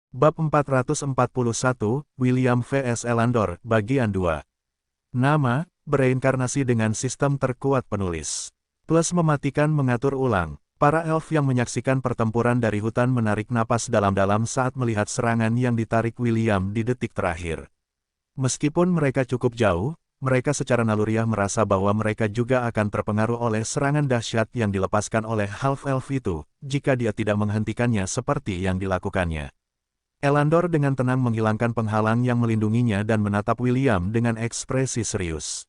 Bab 441, William vs Elandor, Bagian 2. Nama, bereinkarnasi dengan sistem terkuat penulis. Plus mematikan mengatur ulang. Para elf yang menyaksikan pertempuran dari hutan menarik napas dalam-dalam saat melihat serangan yang ditarik William di detik terakhir. Meskipun mereka cukup jauh, mereka secara naluriah merasa bahwa mereka juga akan terpengaruh oleh serangan dahsyat yang dilepaskan oleh half-elf itu, jika dia tidak menghentikannya seperti yang dilakukannya. Elandor dengan tenang menghilangkan penghalang yang melindunginya dan menatap William dengan ekspresi serius.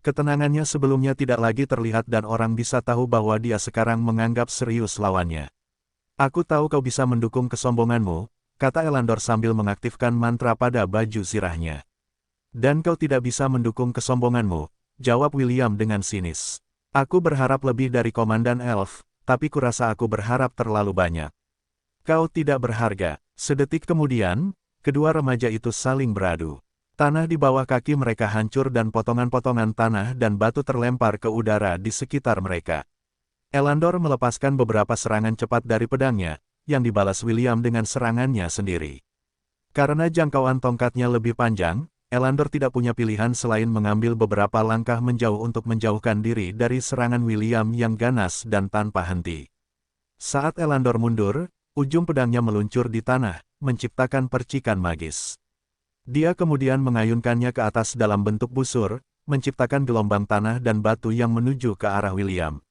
Ketenangannya sebelumnya tidak lagi terlihat dan orang bisa tahu bahwa dia sekarang menganggap serius lawannya. "Aku tahu kau bisa mendukung kesombonganmu," kata Elandor sambil mengaktifkan mantra pada baju zirahnya. "Dan kau tidak bisa mendukung kesombonganmu," jawab William dengan sinis. "Aku berharap lebih dari Komandan Elf, tapi kurasa aku berharap terlalu banyak." "Kau tidak berharga." Sedetik kemudian, kedua remaja itu saling beradu. Tanah di bawah kaki mereka hancur dan potongan-potongan tanah dan batu terlempar ke udara di sekitar mereka. Elandor melepaskan beberapa serangan cepat dari pedangnya, yang dibalas William dengan serangannya sendiri. Karena jangkauan tongkatnya lebih panjang, Elandor tidak punya pilihan selain mengambil beberapa langkah menjauh untuk menjauhkan diri dari serangan William yang ganas dan tanpa henti. Saat Elandor mundur, ujung pedangnya meluncur di tanah, menciptakan percikan magis. Dia kemudian mengayunkannya ke atas dalam bentuk busur, menciptakan gelombang tanah dan batu yang menuju ke arah William.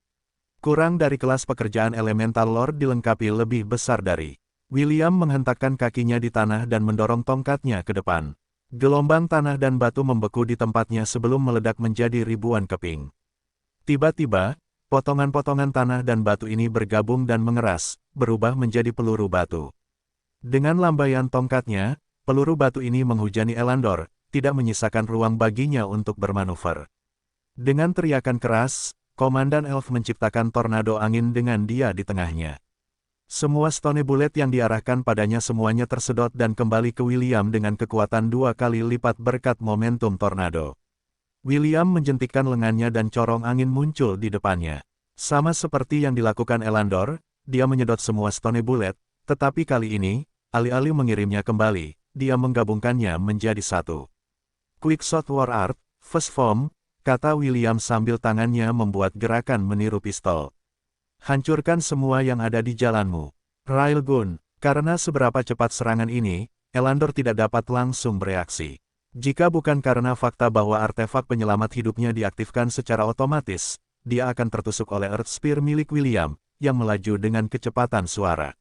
Kurang dari kelas pekerjaan elemental Lord dilengkapi lebih besar dari. William menghentakkan kakinya di tanah dan mendorong tongkatnya ke depan. Gelombang tanah dan batu membeku di tempatnya sebelum meledak menjadi ribuan keping. Tiba-tiba, potongan-potongan tanah dan batu ini bergabung dan mengeras, berubah menjadi peluru batu. Dengan lambaian tongkatnya, peluru batu ini menghujani Elandor, tidak menyisakan ruang baginya untuk bermanuver. Dengan teriakan keras, Komandan Elf menciptakan tornado angin dengan dia di tengahnya. Semua stone bullet yang diarahkan padanya semuanya tersedot dan kembali ke William dengan kekuatan 2 kali lipat berkat momentum tornado. William menjentikkan lengannya dan corong angin muncul di depannya. Sama seperti yang dilakukan Elandor, dia menyedot semua stone bullet, tetapi kali ini, alih-alih mengirimnya kembali, dia menggabungkannya menjadi satu. "Quick Shot War Art, Fast Form," kata William sambil tangannya membuat gerakan meniru pistol. "Hancurkan semua yang ada di jalanmu." Railgun. Karena seberapa cepat serangan ini, Elandor tidak dapat langsung bereaksi. Jika bukan karena fakta bahwa artefak penyelamat hidupnya diaktifkan secara otomatis, dia akan tertusuk oleh Earth Spear milik William, yang melaju dengan kecepatan suara.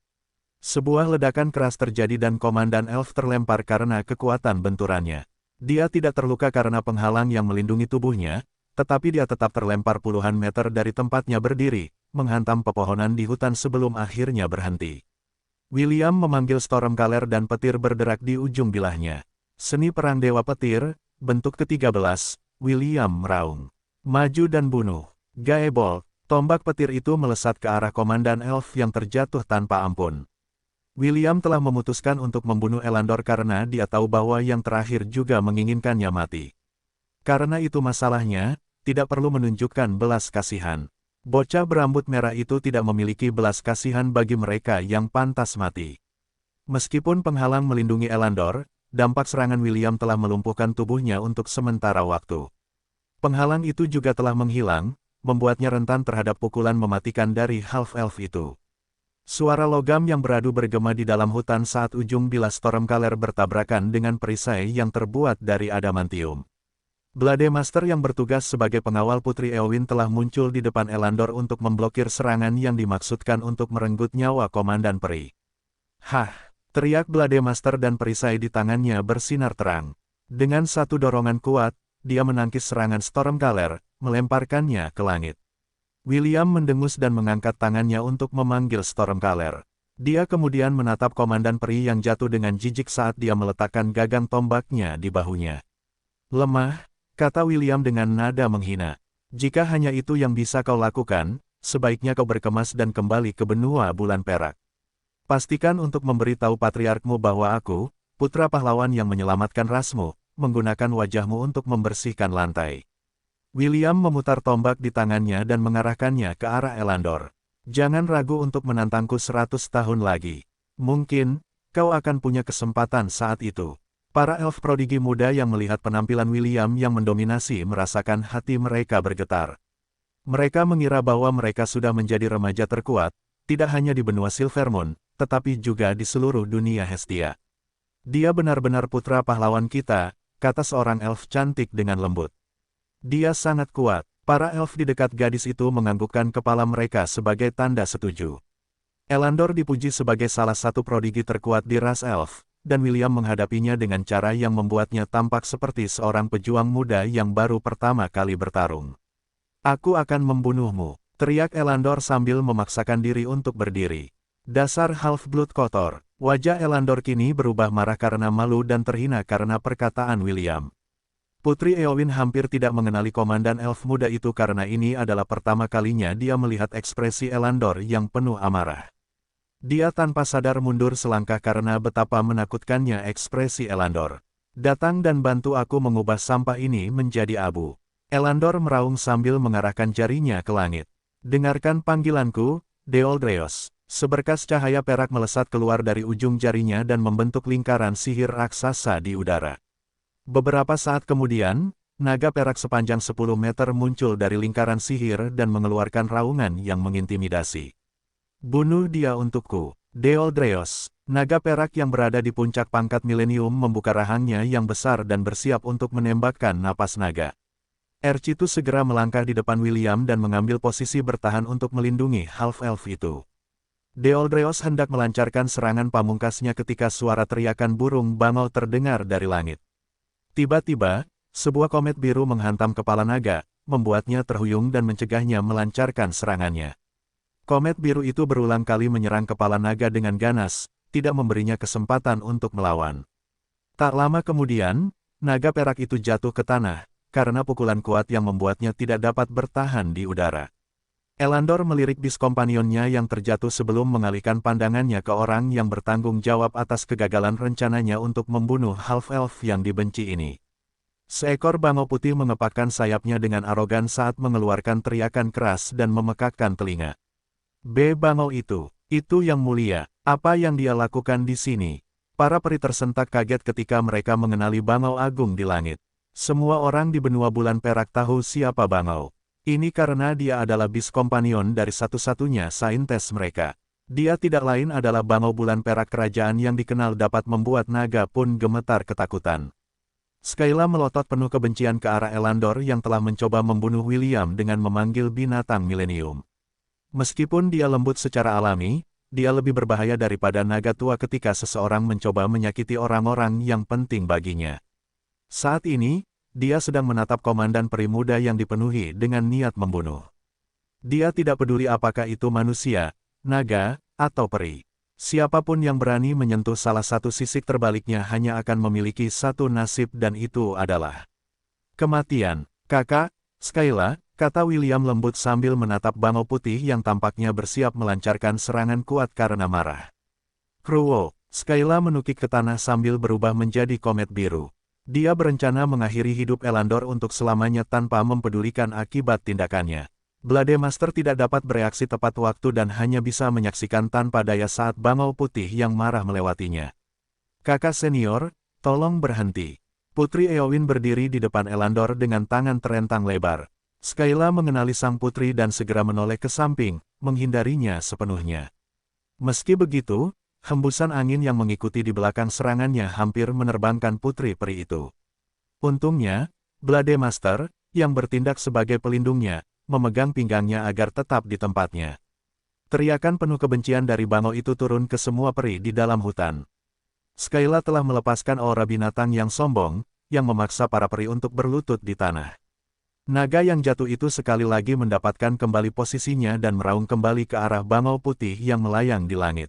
Sebuah ledakan keras terjadi dan Komandan Elf terlempar karena kekuatan benturannya. Dia tidak terluka karena penghalang yang melindungi tubuhnya, tetapi dia tetap terlempar puluhan meter dari tempatnya berdiri, menghantam pepohonan di hutan sebelum akhirnya berhenti. William memanggil Stormcaller dan petir berderak di ujung bilahnya. Seni perang Dewa Petir, bentuk ke-13, William meraung. "Maju dan bunuh." Gaebol, tombak petir itu melesat ke arah Komandan Elf yang terjatuh tanpa ampun. William telah memutuskan untuk membunuh Elandor karena dia tahu bahwa yang terakhir juga menginginkannya mati. Karena itu masalahnya, tidak perlu menunjukkan belas kasihan. Bocah berambut merah itu tidak memiliki belas kasihan bagi mereka yang pantas mati. Meskipun penghalang melindungi Elandor, dampak serangan William telah melumpuhkan tubuhnya untuk sementara waktu. Penghalang itu juga telah menghilang, membuatnya rentan terhadap pukulan mematikan dari half-elf itu. Suara logam yang beradu bergema di dalam hutan saat ujung bilah Stormcaller bertabrakan dengan perisai yang terbuat dari adamantium. Blade Master yang bertugas sebagai pengawal Putri Eowyn telah muncul di depan Elandor untuk memblokir serangan yang dimaksudkan untuk merenggut nyawa Komandan Peri. "Hah!" teriak Blade Master dan perisai di tangannya bersinar terang. Dengan satu dorongan kuat, dia menangkis serangan Stormcaller, melemparkannya ke langit. William mendengus dan mengangkat tangannya untuk memanggil Stormcaller. Dia kemudian menatap Komandan Peri yang jatuh dengan jijik saat dia meletakkan gagang tombaknya di bahunya. "Lemah," kata William dengan nada menghina. "Jika hanya itu yang bisa kau lakukan, sebaiknya kau berkemas dan kembali ke benua bulan perak. Pastikan untuk memberitahu patriarkmu bahwa aku, putra pahlawan yang menyelamatkan rasmu, menggunakan wajahmu untuk membersihkan lantai." William memutar tombak di tangannya dan mengarahkannya ke arah Elandor. "Jangan ragu untuk menantangku 100 tahun lagi. Mungkin, kau akan punya kesempatan saat itu. Para elf prodigi muda yang melihat penampilan William yang mendominasi merasakan hati mereka bergetar. Mereka mengira bahwa mereka sudah menjadi remaja terkuat, tidak hanya di benua Silvermoon, tetapi juga di seluruh dunia Hestia. Dia benar-benar putra pahlawan kita, kata seorang elf cantik dengan lembut. Dia sangat kuat. Para elf di dekat gadis itu menganggukkan kepala mereka sebagai tanda setuju. Elandor dipuji sebagai salah satu prodigi terkuat di ras elf, dan William menghadapinya dengan cara yang membuatnya tampak seperti seorang pejuang muda yang baru pertama kali bertarung. Aku akan membunuhmu, teriak Elandor sambil memaksakan diri untuk berdiri. Dasar Half-Blood kotor. Wajah Elandor kini berubah marah karena malu dan terhina karena perkataan William. Putri Eowyn hampir tidak mengenali komandan elf muda itu karena ini adalah pertama kalinya dia melihat ekspresi Elandor yang penuh amarah. Dia tanpa sadar mundur selangkah karena betapa menakutkannya ekspresi Elandor. Datang dan bantu aku mengubah sampah ini menjadi abu. Elandor meraung sambil mengarahkan jarinya ke langit. Dengarkan panggilanku, Deoldreos. Seberkas cahaya perak melesat keluar dari ujung jarinya dan membentuk lingkaran sihir raksasa di udara. Beberapa saat kemudian, naga perak sepanjang 10 meter muncul dari lingkaran sihir dan mengeluarkan raungan yang mengintimidasi. Bunuh dia untukku, Deoldreos. Naga perak yang berada di puncak pangkat milenium membuka rahangnya yang besar dan bersiap untuk menembakkan napas naga. Ercitus segera melangkah di depan William dan mengambil posisi bertahan untuk melindungi half-elf itu. Deoldreos hendak melancarkan serangan pamungkasnya ketika suara teriakan burung bangau terdengar dari langit. Tiba-tiba, sebuah komet biru menghantam kepala naga, membuatnya terhuyung dan mencegahnya melancarkan serangannya. Komet biru itu berulang kali menyerang kepala naga dengan ganas, tidak memberinya kesempatan untuk melawan. Tak lama kemudian, naga perak itu jatuh ke tanah, karena pukulan kuat yang membuatnya tidak dapat bertahan di udara. Elandor melirik bis kompanionnya yang terjatuh sebelum mengalihkan pandangannya ke orang yang bertanggung jawab atas kegagalan rencananya untuk membunuh half-elf yang dibenci ini. Seekor bangau putih mengepakkan sayapnya dengan arogan saat mengeluarkan teriakan keras dan memekakkan telinga. Bangau itu yang mulia, apa yang dia lakukan di sini? Para peri tersentak kaget ketika mereka mengenali bangau agung di langit. Semua orang di benua bulan perak tahu siapa bangau. Ini karena dia adalah bis kompanion dari satu-satunya saintes mereka. Dia tidak lain adalah bangau bulan perak kerajaan yang dikenal dapat membuat naga pun gemetar ketakutan. Skyla melotot penuh kebencian ke arah Elandor yang telah mencoba membunuh William dengan memanggil binatang milenium. Meskipun dia lembut secara alami, dia lebih berbahaya daripada naga tua ketika seseorang mencoba menyakiti orang-orang yang penting baginya. Saat ini, dia sedang menatap komandan peri muda yang dipenuhi dengan niat membunuh. Dia tidak peduli apakah itu manusia, naga, atau peri. Siapapun yang berani menyentuh salah satu sisik terbaliknya hanya akan memiliki satu nasib dan itu adalah kematian. Kakak, Skyla, kata William lembut sambil menatap bangau putih yang tampaknya bersiap melancarkan serangan kuat karena marah. Kruwo, Skyla menukik ke tanah sambil berubah menjadi komet biru. Dia berencana mengakhiri hidup Elandor untuk selamanya tanpa mempedulikan akibat tindakannya. Blade Master tidak dapat bereaksi tepat waktu dan hanya bisa menyaksikan tanpa daya saat bangau putih yang marah melewatinya. Kakak senior, tolong berhenti. Putri Eowyn berdiri di depan Elandor dengan tangan terentang lebar. Skyla mengenali sang putri dan segera menoleh ke samping, menghindarinya sepenuhnya. Meski begitu, hembusan angin yang mengikuti di belakang serangannya hampir menerbangkan putri peri itu. Untungnya, Blade Master, yang bertindak sebagai pelindungnya, memegang pinggangnya agar tetap di tempatnya. Teriakan penuh kebencian dari bangau itu turun ke semua peri di dalam hutan. Skyla telah melepaskan aura binatang yang sombong, yang memaksa para peri untuk berlutut di tanah. Naga yang jatuh itu sekali lagi mendapatkan kembali posisinya dan meraung kembali ke arah bangau putih yang melayang di langit.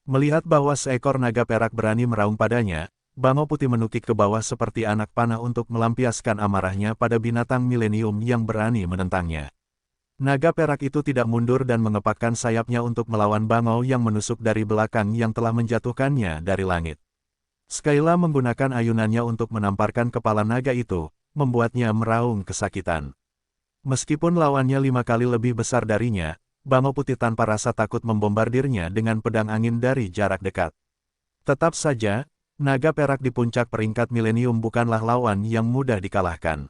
Melihat bahwa seekor naga perak berani meraung padanya, bangau putih menukik ke bawah seperti anak panah untuk melampiaskan amarahnya pada binatang milenium yang berani menentangnya. Naga perak itu tidak mundur dan mengepakkan sayapnya untuk melawan bangau yang menusuk dari belakang yang telah menjatuhkannya dari langit. Skyla menggunakan ayunannya untuk menamparkan kepala naga itu, membuatnya meraung kesakitan. Meskipun lawannya 5 kali lebih besar darinya, bangau putih tanpa rasa takut membombardirnya dengan pedang angin dari jarak dekat. Tetap saja, naga perak di puncak peringkat milenium bukanlah lawan yang mudah dikalahkan.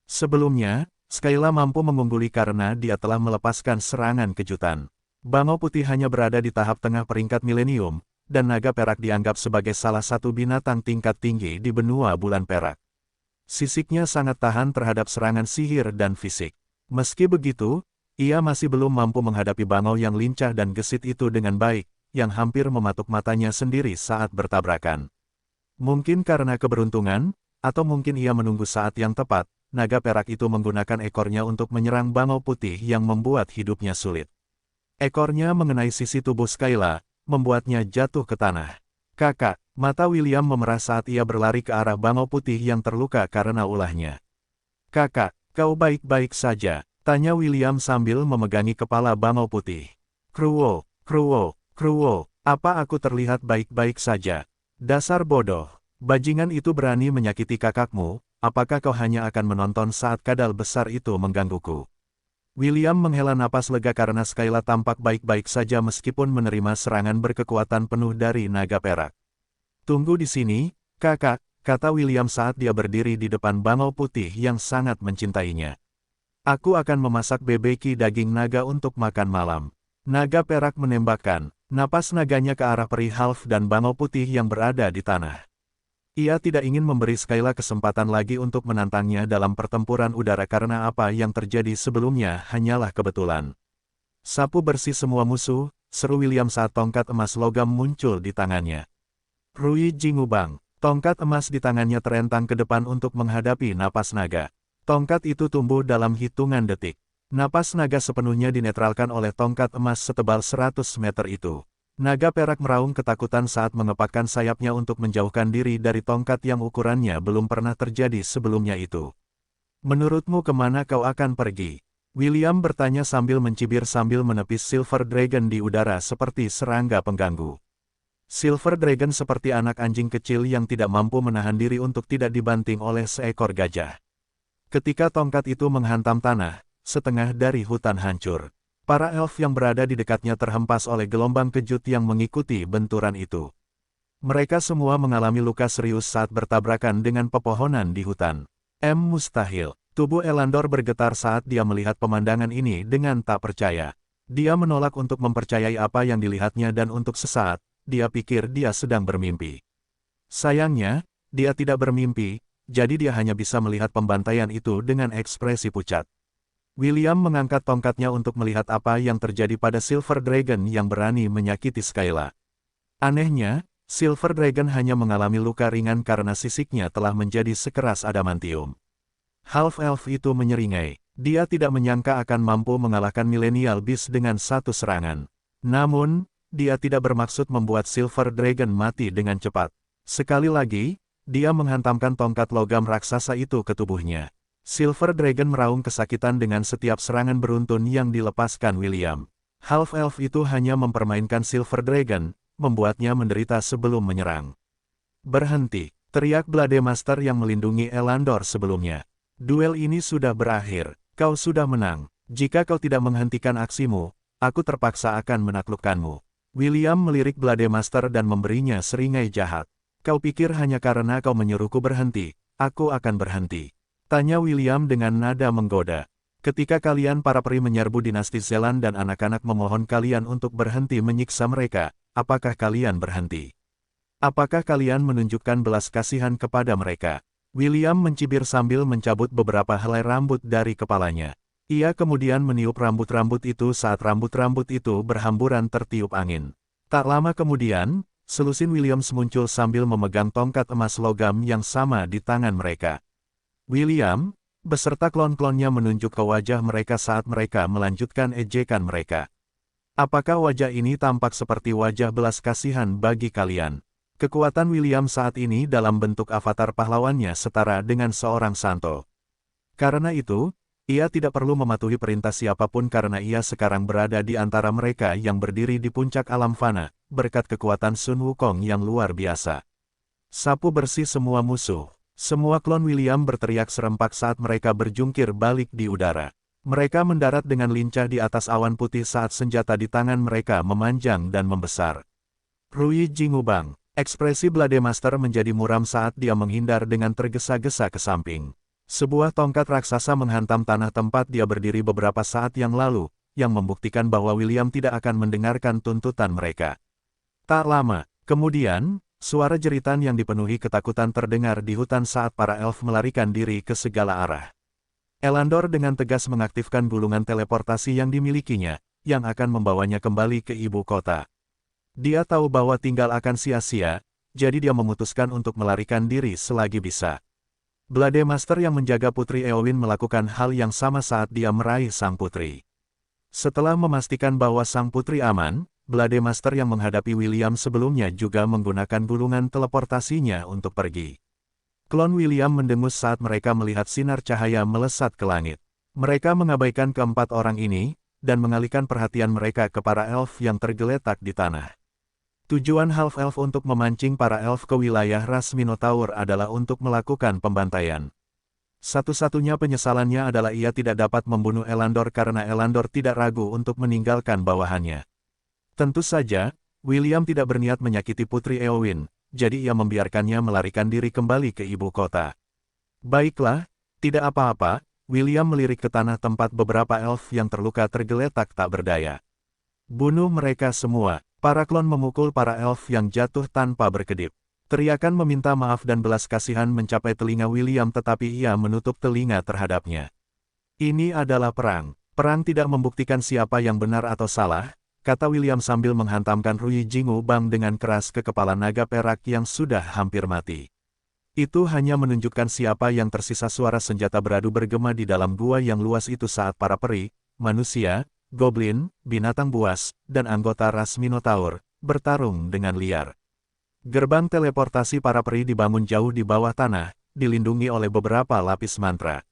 Sebelumnya, Skyla mampu mengungguli karena dia telah melepaskan serangan kejutan. Bangau Putih hanya berada di tahap tengah peringkat milenium, dan naga perak dianggap sebagai salah satu binatang tingkat tinggi di benua bulan perak. Sisiknya sangat tahan terhadap serangan sihir dan fisik. Meski begitu, ia masih belum mampu menghadapi bangau yang lincah dan gesit itu dengan baik, yang hampir mematuk matanya sendiri saat bertabrakan. Mungkin karena keberuntungan, atau mungkin ia menunggu saat yang tepat, naga perak itu menggunakan ekornya untuk menyerang bangau putih yang membuat hidupnya sulit. Ekornya mengenai sisi tubuh Skyla, membuatnya jatuh ke tanah. Kakak, mata William memerah saat ia berlari ke arah bangau putih yang terluka karena ulahnya. Kakak, kau baik-baik saja? Tanya William sambil memegangi kepala bangau putih. Kruwo, Kruwo, Kruwo, apa aku terlihat baik-baik saja? Dasar bodoh, bajingan itu berani menyakiti kakakmu, apakah kau hanya akan menonton saat kadal besar itu menggangguku? William menghela napas lega karena Skyla tampak baik-baik saja meskipun menerima serangan berkekuatan penuh dari naga perak. Tunggu di sini, kakak, kata William saat dia berdiri di depan bangau putih yang sangat mencintainya. Aku akan memasak bebeki daging naga untuk makan malam. Naga perak menembakkan napas naganya ke arah peri half dan bangau putih yang berada di tanah. Ia tidak ingin memberi Skyla kesempatan lagi untuk menantangnya dalam pertempuran udara karena apa yang terjadi sebelumnya hanyalah kebetulan. Sapu bersih semua musuh, seru William saat tongkat emas logam muncul di tangannya. Rui Jingubang, tongkat emas di tangannya terentang ke depan untuk menghadapi napas naga. Tongkat itu tumbuh dalam hitungan detik. Napas naga sepenuhnya dinetralkan oleh tongkat emas setebal 100 meter itu. Naga perak meraung ketakutan saat mengepakkan sayapnya untuk menjauhkan diri dari tongkat yang ukurannya belum pernah terjadi sebelumnya itu. Menurutmu kemana kau akan pergi? William bertanya sambil mencibir sambil menepis Silver Dragon di udara seperti serangga pengganggu. Silver Dragon seperti anak anjing kecil yang tidak mampu menahan diri untuk tidak dibanting oleh seekor gajah. Ketika tongkat itu menghantam tanah, setengah dari hutan hancur. Para elf yang berada di dekatnya terhempas oleh gelombang kejut yang mengikuti benturan itu. Mereka semua mengalami luka serius saat bertabrakan dengan pepohonan di hutan. Mustahil. Tubuh Elandor bergetar saat dia melihat pemandangan ini dengan tak percaya. Dia menolak untuk mempercayai apa yang dilihatnya dan untuk sesaat, dia pikir dia sedang bermimpi. Sayangnya, dia tidak bermimpi, jadi dia hanya bisa melihat pembantaian itu dengan ekspresi pucat. William mengangkat tongkatnya untuk melihat apa yang terjadi pada Silver Dragon yang berani menyakiti Skyla. Anehnya, Silver Dragon hanya mengalami luka ringan karena sisiknya telah menjadi sekeras adamantium. Half-elf itu menyeringai. Dia tidak menyangka akan mampu mengalahkan Millennial Beast dengan satu serangan. Namun, dia tidak bermaksud membuat Silver Dragon mati dengan cepat. Sekali lagi, dia menghantamkan tongkat logam raksasa itu ke tubuhnya. Silver Dragon meraung kesakitan dengan setiap serangan beruntun yang dilepaskan William. Half-elf itu hanya mempermainkan Silver Dragon, membuatnya menderita sebelum menyerang. Berhenti, teriak Blade Master yang melindungi Elandor sebelumnya. Duel ini sudah berakhir, kau sudah menang. Jika kau tidak menghentikan aksimu, aku terpaksa akan menaklukkanmu. William melirik Blade Master dan memberinya seringai jahat. Kau pikir hanya karena kau menyuruhku berhenti, aku akan berhenti. Tanya William dengan nada menggoda. Ketika kalian para peri menyerbu dinasti Zelan dan anak-anak memohon kalian untuk berhenti menyiksa mereka, apakah kalian berhenti? Apakah kalian menunjukkan belas kasihan kepada mereka? William mencibir sambil mencabut beberapa helai rambut dari kepalanya. Ia kemudian meniup rambut-rambut itu saat rambut-rambut itu berhamburan tertiup angin. Tak lama kemudian, selusin Williams muncul sambil memegang tongkat emas logam yang sama di tangan mereka. William, beserta klon-klonnya menunjuk ke wajah mereka saat mereka melanjutkan ejekan mereka. Apakah wajah ini tampak seperti wajah belas kasihan bagi kalian? Kekuatan William saat ini dalam bentuk avatar pahlawannya setara dengan seorang santo. Karena itu, ia tidak perlu mematuhi perintah siapapun karena ia sekarang berada di antara mereka yang berdiri di puncak alam fana, berkat kekuatan Sun Wukong yang luar biasa. Sapu bersih semua musuh. Semua klon William berteriak serempak saat mereka berjungkir balik di udara. Mereka mendarat dengan lincah di atas awan putih saat senjata di tangan mereka memanjang dan membesar. Rui Jingubang, Ekspresi Blade Master menjadi muram saat dia menghindar dengan tergesa-gesa ke samping. Sebuah tongkat raksasa menghantam tanah tempat dia berdiri beberapa saat yang lalu, yang membuktikan bahwa William tidak akan mendengarkan tuntutan mereka. Tak lama, kemudian, suara jeritan yang dipenuhi ketakutan terdengar di hutan saat para elf melarikan diri ke segala arah. Elandor dengan tegas mengaktifkan gulungan teleportasi yang dimilikinya, yang akan membawanya kembali ke ibu kota. Dia tahu bahwa tinggal akan sia-sia, jadi dia memutuskan untuk melarikan diri selagi bisa. Blade Master yang menjaga Putri Eowyn melakukan hal yang sama saat dia meraih sang putri. Setelah memastikan bahwa sang putri aman, Blade Master yang menghadapi William sebelumnya juga menggunakan gulungan teleportasinya untuk pergi. Klon William mendengus saat mereka melihat sinar cahaya melesat ke langit. Mereka mengabaikan keempat orang ini, dan mengalihkan perhatian mereka ke para elf yang tergeletak di tanah. Tujuan half-elf untuk memancing para elf ke wilayah ras Minotaur adalah untuk melakukan pembantaian. Satu-satunya penyesalannya adalah ia tidak dapat membunuh Elandor karena Elandor tidak ragu untuk meninggalkan bawahannya. Tentu saja, William tidak berniat menyakiti Putri Eowyn, jadi ia membiarkannya melarikan diri kembali ke ibu kota. Baiklah, tidak apa-apa, William melirik ke tanah tempat beberapa elf yang terluka tergeletak tak berdaya. Bunuh mereka semua. Para klon memukul para elf yang jatuh tanpa berkedip. Teriakan meminta maaf dan belas kasihan mencapai telinga William tetapi ia menutup telinga terhadapnya. Ini adalah perang. Perang tidak membuktikan siapa yang benar atau salah, kata William sambil menghantamkan Rui Jingu Bang dengan keras ke kepala naga perak yang sudah hampir mati. Itu hanya menunjukkan siapa yang tersisa. Suara senjata beradu bergema di dalam gua yang luas itu saat para peri, manusia, goblin, binatang buas, dan anggota ras Minotaur bertarung dengan liar. Gerbang teleportasi para peri dibangun jauh di bawah tanah, dilindungi oleh beberapa lapis mantra.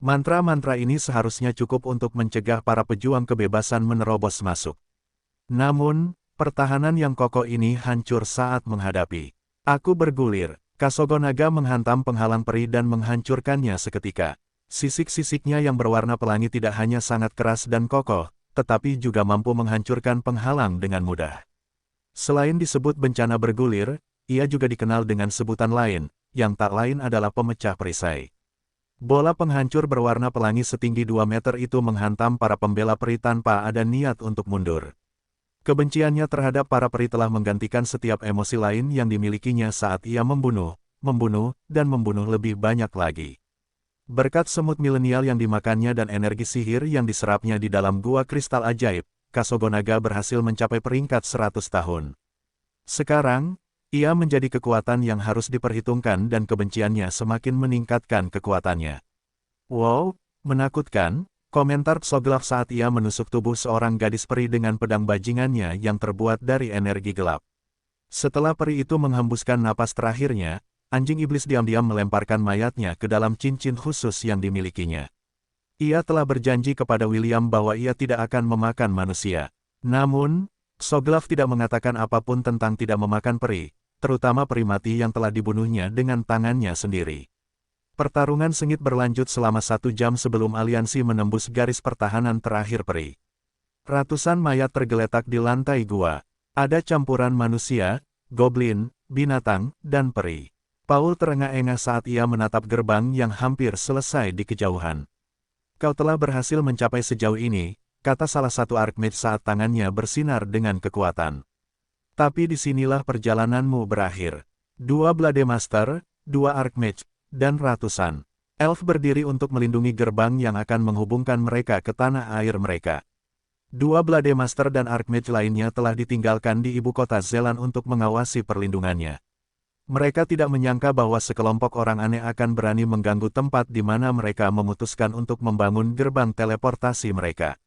Mantra-mantra ini seharusnya cukup untuk mencegah para pejuang kebebasan menerobos masuk. Namun, pertahanan yang kokoh ini hancur saat menghadapi. Aku bergulir. Kasogo Naga menghantam penghalang peri dan menghancurkannya seketika. Sisik-sisiknya yang berwarna pelangi tidak hanya sangat keras dan kokoh, tetapi juga mampu menghancurkan penghalang dengan mudah. Selain disebut bencana bergulir, ia juga dikenal dengan sebutan lain, yang tak lain adalah pemecah perisai. Bola penghancur berwarna pelangi setinggi 2 meter itu menghantam para pembela peri tanpa ada niat untuk mundur. Kebenciannya terhadap para peri telah menggantikan setiap emosi lain yang dimilikinya saat ia membunuh, dan membunuh lebih banyak lagi. Berkat semut milenial yang dimakannya dan energi sihir yang diserapnya di dalam gua kristal ajaib, Kasogo Naga berhasil mencapai peringkat 100 tahun. Sekarang, ia menjadi kekuatan yang harus diperhitungkan dan kebenciannya semakin meningkatkan kekuatannya. Wow, menakutkan, komentar Psoglaf saat ia menusuk tubuh seorang gadis peri dengan pedang bajingannya yang terbuat dari energi gelap. Setelah peri itu menghembuskan napas terakhirnya, anjing iblis diam-diam melemparkan mayatnya ke dalam cincin khusus yang dimilikinya. Ia telah berjanji kepada William bahwa ia tidak akan memakan manusia. Namun, Psoglaf tidak mengatakan apapun tentang tidak memakan peri, terutama peri mati yang telah dibunuhnya dengan tangannya sendiri. Pertarungan sengit berlanjut selama 1 jam sebelum aliansi menembus garis pertahanan terakhir peri. Ratusan mayat tergeletak di lantai gua. Ada campuran manusia, goblin, binatang, dan peri. Paul terengah-engah saat ia menatap gerbang yang hampir selesai di kejauhan. Kau telah berhasil mencapai sejauh ini, kata salah satu Archmage saat tangannya bersinar dengan kekuatan. Tapi disinilah perjalananmu berakhir. 2 Blade Master, 2 Archmage, dan ratusan elf berdiri untuk melindungi gerbang yang akan menghubungkan mereka ke tanah air mereka. 2 Blade Master dan Archmage lainnya telah ditinggalkan di ibu kota Zelan untuk mengawasi perlindungannya. Mereka tidak menyangka bahwa sekelompok orang aneh akan berani mengganggu tempat di mana mereka memutuskan untuk membangun gerbang teleportasi mereka.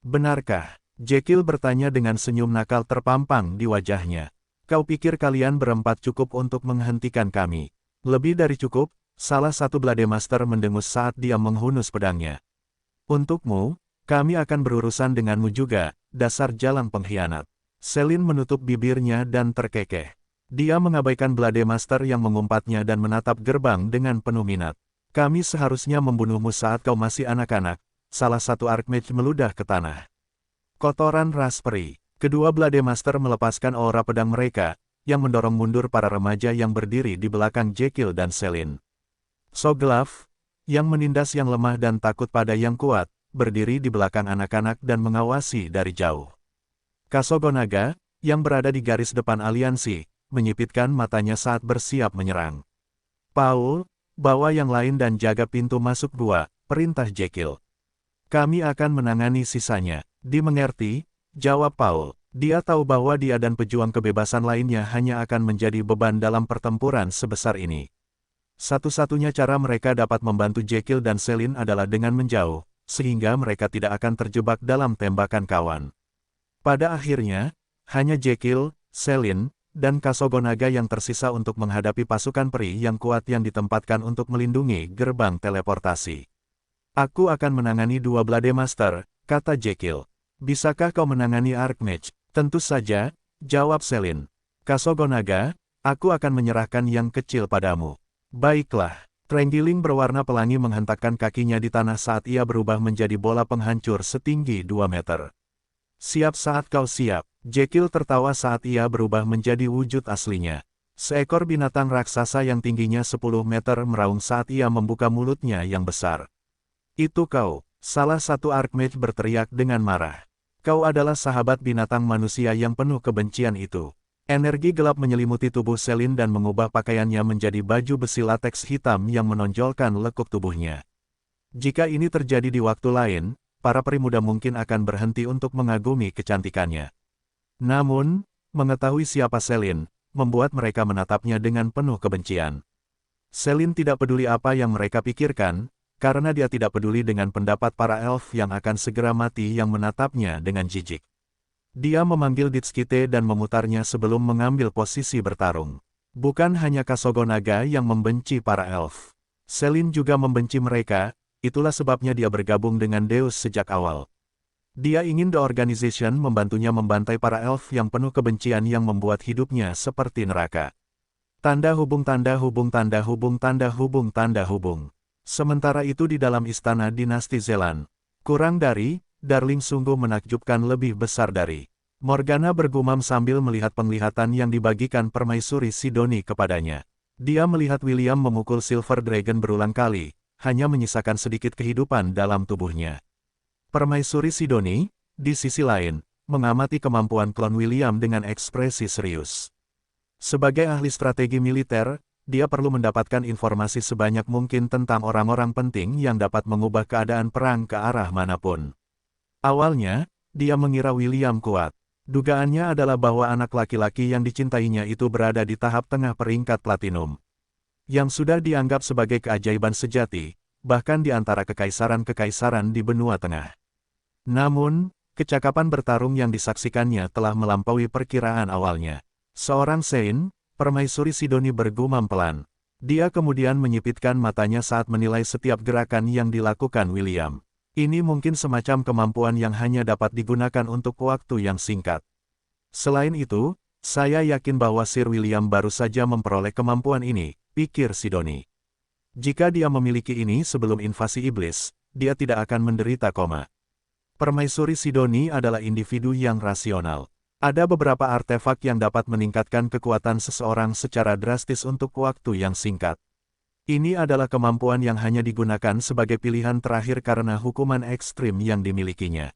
Benarkah? Jekyll bertanya dengan senyum nakal terpampang di wajahnya. Kau pikir kalian berempat cukup untuk menghentikan kami? Lebih dari cukup, salah satu Blade Master mendengus saat dia menghunus pedangnya. Untukmu, kami akan berurusan denganmu juga, dasar jalang pengkhianat. Selin menutup bibirnya dan terkekeh. Dia mengabaikan Blade Master yang mengumpatnya dan menatap gerbang dengan penuh minat. Kami seharusnya membunuhmu saat kau masih anak-anak, salah satu Archmage meludah ke tanah. Kotoran ras peri. Kedua Blade Master melepaskan aura pedang mereka, yang mendorong mundur para remaja yang berdiri di belakang Jekyll dan Selin. Soglaf, yang menindas yang lemah dan takut pada yang kuat, berdiri di belakang anak-anak dan mengawasi dari jauh. Kasogonaga, yang berada di garis depan aliansi, menyipitkan matanya saat bersiap menyerang. Paul, bawa yang lain dan jaga pintu masuk gua, perintah Jekyll. Kami akan menangani sisanya. Dimengerti, jawab Paul. Dia tahu bahwa dia dan pejuang kebebasan lainnya hanya akan menjadi beban dalam pertempuran sebesar ini. Satu-satunya cara mereka dapat membantu Jekyll dan Selin adalah dengan menjauh, sehingga mereka tidak akan terjebak dalam tembakan kawan. Pada akhirnya, hanya Jekyll, Selin, dan Kasogonaga yang tersisa untuk menghadapi pasukan peri yang kuat yang ditempatkan untuk melindungi gerbang teleportasi. Aku akan menangani dua Blade Master, kata Jekyll. Bisakah kau menangani Archmage? Tentu saja, jawab Selin. Kasogonaga, aku akan menyerahkan yang kecil padamu. Baiklah. Trenggiling berwarna pelangi menghentakkan kakinya di tanah saat ia berubah menjadi bola penghancur setinggi 2 meter. Siap saat kau siap. Jekyll tertawa saat ia berubah menjadi wujud aslinya. Seekor binatang raksasa yang tingginya 10 meter meraung saat ia membuka mulutnya yang besar. Itu kau, salah satu Archmage berteriak dengan marah. Kau adalah sahabat binatang manusia yang penuh kebencian itu. Energi gelap menyelimuti tubuh Selin dan mengubah pakaiannya menjadi baju besi lateks hitam yang menonjolkan lekuk tubuhnya. Jika ini terjadi di waktu lain, para peri muda mungkin akan berhenti untuk mengagumi kecantikannya. Namun, mengetahui siapa Selin, membuat mereka menatapnya dengan penuh kebencian. Selin tidak peduli apa yang mereka pikirkan, karena dia tidak peduli dengan pendapat para elf yang akan segera mati yang menatapnya dengan jijik. Dia memanggil Ditskite dan memutarnya sebelum mengambil posisi bertarung. Bukan hanya Kasogonaga yang membenci para elf. Selin juga membenci mereka, itulah sebabnya dia bergabung dengan Deus sejak awal. Dia ingin The Organization membantunya membantai para elf yang penuh kebencian yang membuat hidupnya seperti neraka. Tanda hubung tanda hubung tanda hubung tanda hubung tanda hubung. Sementara itu di dalam istana dinasti Zelan, kurang dari, Darling sungguh menakjubkan lebih besar dari. Morgana bergumam sambil melihat penglihatan yang dibagikan permaisuri Sidoni kepadanya. Dia melihat William memukul Silver Dragon berulang kali, hanya menyisakan sedikit kehidupan dalam tubuhnya. Permaisuri Sidoni, di sisi lain, mengamati kemampuan klon William dengan ekspresi serius. Sebagai ahli strategi militer, dia perlu mendapatkan informasi sebanyak mungkin tentang orang-orang penting yang dapat mengubah keadaan perang ke arah manapun. Awalnya, dia mengira William kuat. Dugaannya adalah bahwa anak laki-laki yang dicintainya itu berada di tahap tengah peringkat platinum. Yang sudah dianggap sebagai keajaiban sejati, bahkan di antara kekaisaran-kekaisaran di benua tengah. Namun, kecakapan bertarung yang disaksikannya telah melampaui perkiraan awalnya. Seorang Saint, Permaisuri Sidoni bergumam pelan. Dia kemudian menyipitkan matanya saat menilai setiap gerakan yang dilakukan William. Ini mungkin semacam kemampuan yang hanya dapat digunakan untuk waktu yang singkat. Selain itu, saya yakin bahwa Sir William baru saja memperoleh kemampuan ini, pikir Sidoni. Jika dia memiliki ini sebelum invasi iblis, dia tidak akan menderita koma. Permaisuri Sidoni adalah individu yang rasional. Ada beberapa artefak yang dapat meningkatkan kekuatan seseorang secara drastis untuk waktu yang singkat. Ini adalah kemampuan yang hanya digunakan sebagai pilihan terakhir karena hukuman ekstrim yang dimilikinya.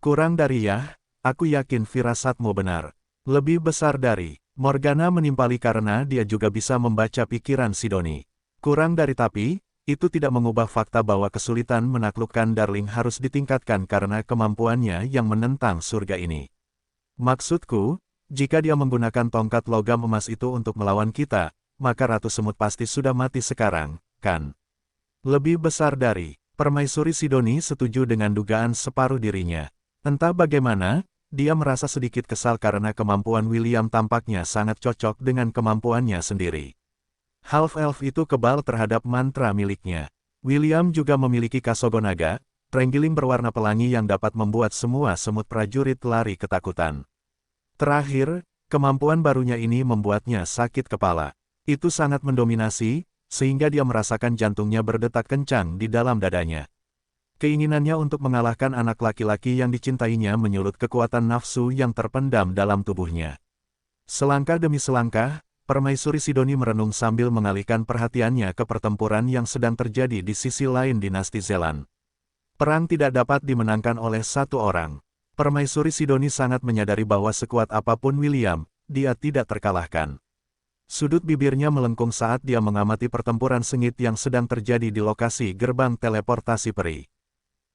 Kurang dari ya, aku yakin firasatmu benar. Lebih besar dari, Morgana menimpali karena dia juga bisa membaca pikiran Sidoni. Kurang dari tapi, itu tidak mengubah fakta bahwa kesulitan menaklukkan Darling harus ditingkatkan karena kemampuannya yang menentang surga ini. Maksudku, jika dia menggunakan tongkat logam emas itu untuk melawan kita, maka Ratu Semut pasti sudah mati sekarang, kan? Lebih besar dari, Permaisuri Sidoni setuju dengan dugaan separuh dirinya. Entah bagaimana, dia merasa sedikit kesal karena kemampuan William tampaknya sangat cocok dengan kemampuannya sendiri. Half-elf itu kebal terhadap mantra miliknya. William juga memiliki Kasogonaga, Trenggiling berwarna pelangi yang dapat membuat semua semut prajurit lari ketakutan. Terakhir, kemampuan barunya ini membuatnya sakit kepala. Itu sangat mendominasi, sehingga dia merasakan jantungnya berdetak kencang di dalam dadanya. Keinginannya untuk mengalahkan anak laki-laki yang dicintainya menyulut kekuatan nafsu yang terpendam dalam tubuhnya. Selangkah demi selangkah, Permaisuri Sidoni merenung sambil mengalihkan perhatiannya ke pertempuran yang sedang terjadi di sisi lain dinasti Zelan. Perang tidak dapat dimenangkan oleh satu orang. Permaisuri Sidoni sangat menyadari bahwa sekuat apapun William, dia tidak terkalahkan. Sudut bibirnya melengkung saat dia mengamati pertempuran sengit yang sedang terjadi di lokasi gerbang teleportasi peri.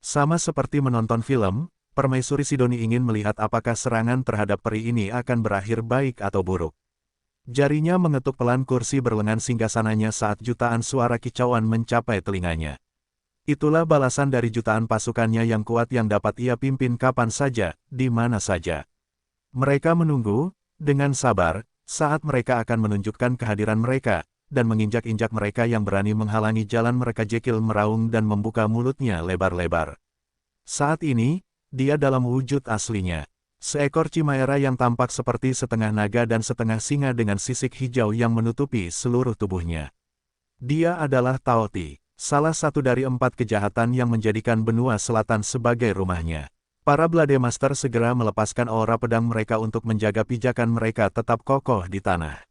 Sama seperti menonton film, Permaisuri Sidoni ingin melihat apakah serangan terhadap peri ini akan berakhir baik atau buruk. Jarinya mengetuk pelan kursi berlengan singgasananya saat jutaan suara kicauan mencapai telinganya. Itulah balasan dari jutaan pasukannya yang kuat yang dapat ia pimpin kapan saja, di mana saja. Mereka menunggu, dengan sabar, saat mereka akan menunjukkan kehadiran mereka, dan menginjak-injak mereka yang berani menghalangi jalan mereka. Jekyll meraung dan membuka mulutnya lebar-lebar. Saat ini, dia dalam wujud aslinya. Seekor Chimaera yang tampak seperti setengah naga dan setengah singa dengan sisik hijau yang menutupi seluruh tubuhnya. Dia adalah Taoti, salah satu dari 4 kejahatan yang menjadikan benua selatan sebagai rumahnya. Para Blade Master segera melepaskan aura pedang mereka untuk menjaga pijakan mereka tetap kokoh di tanah.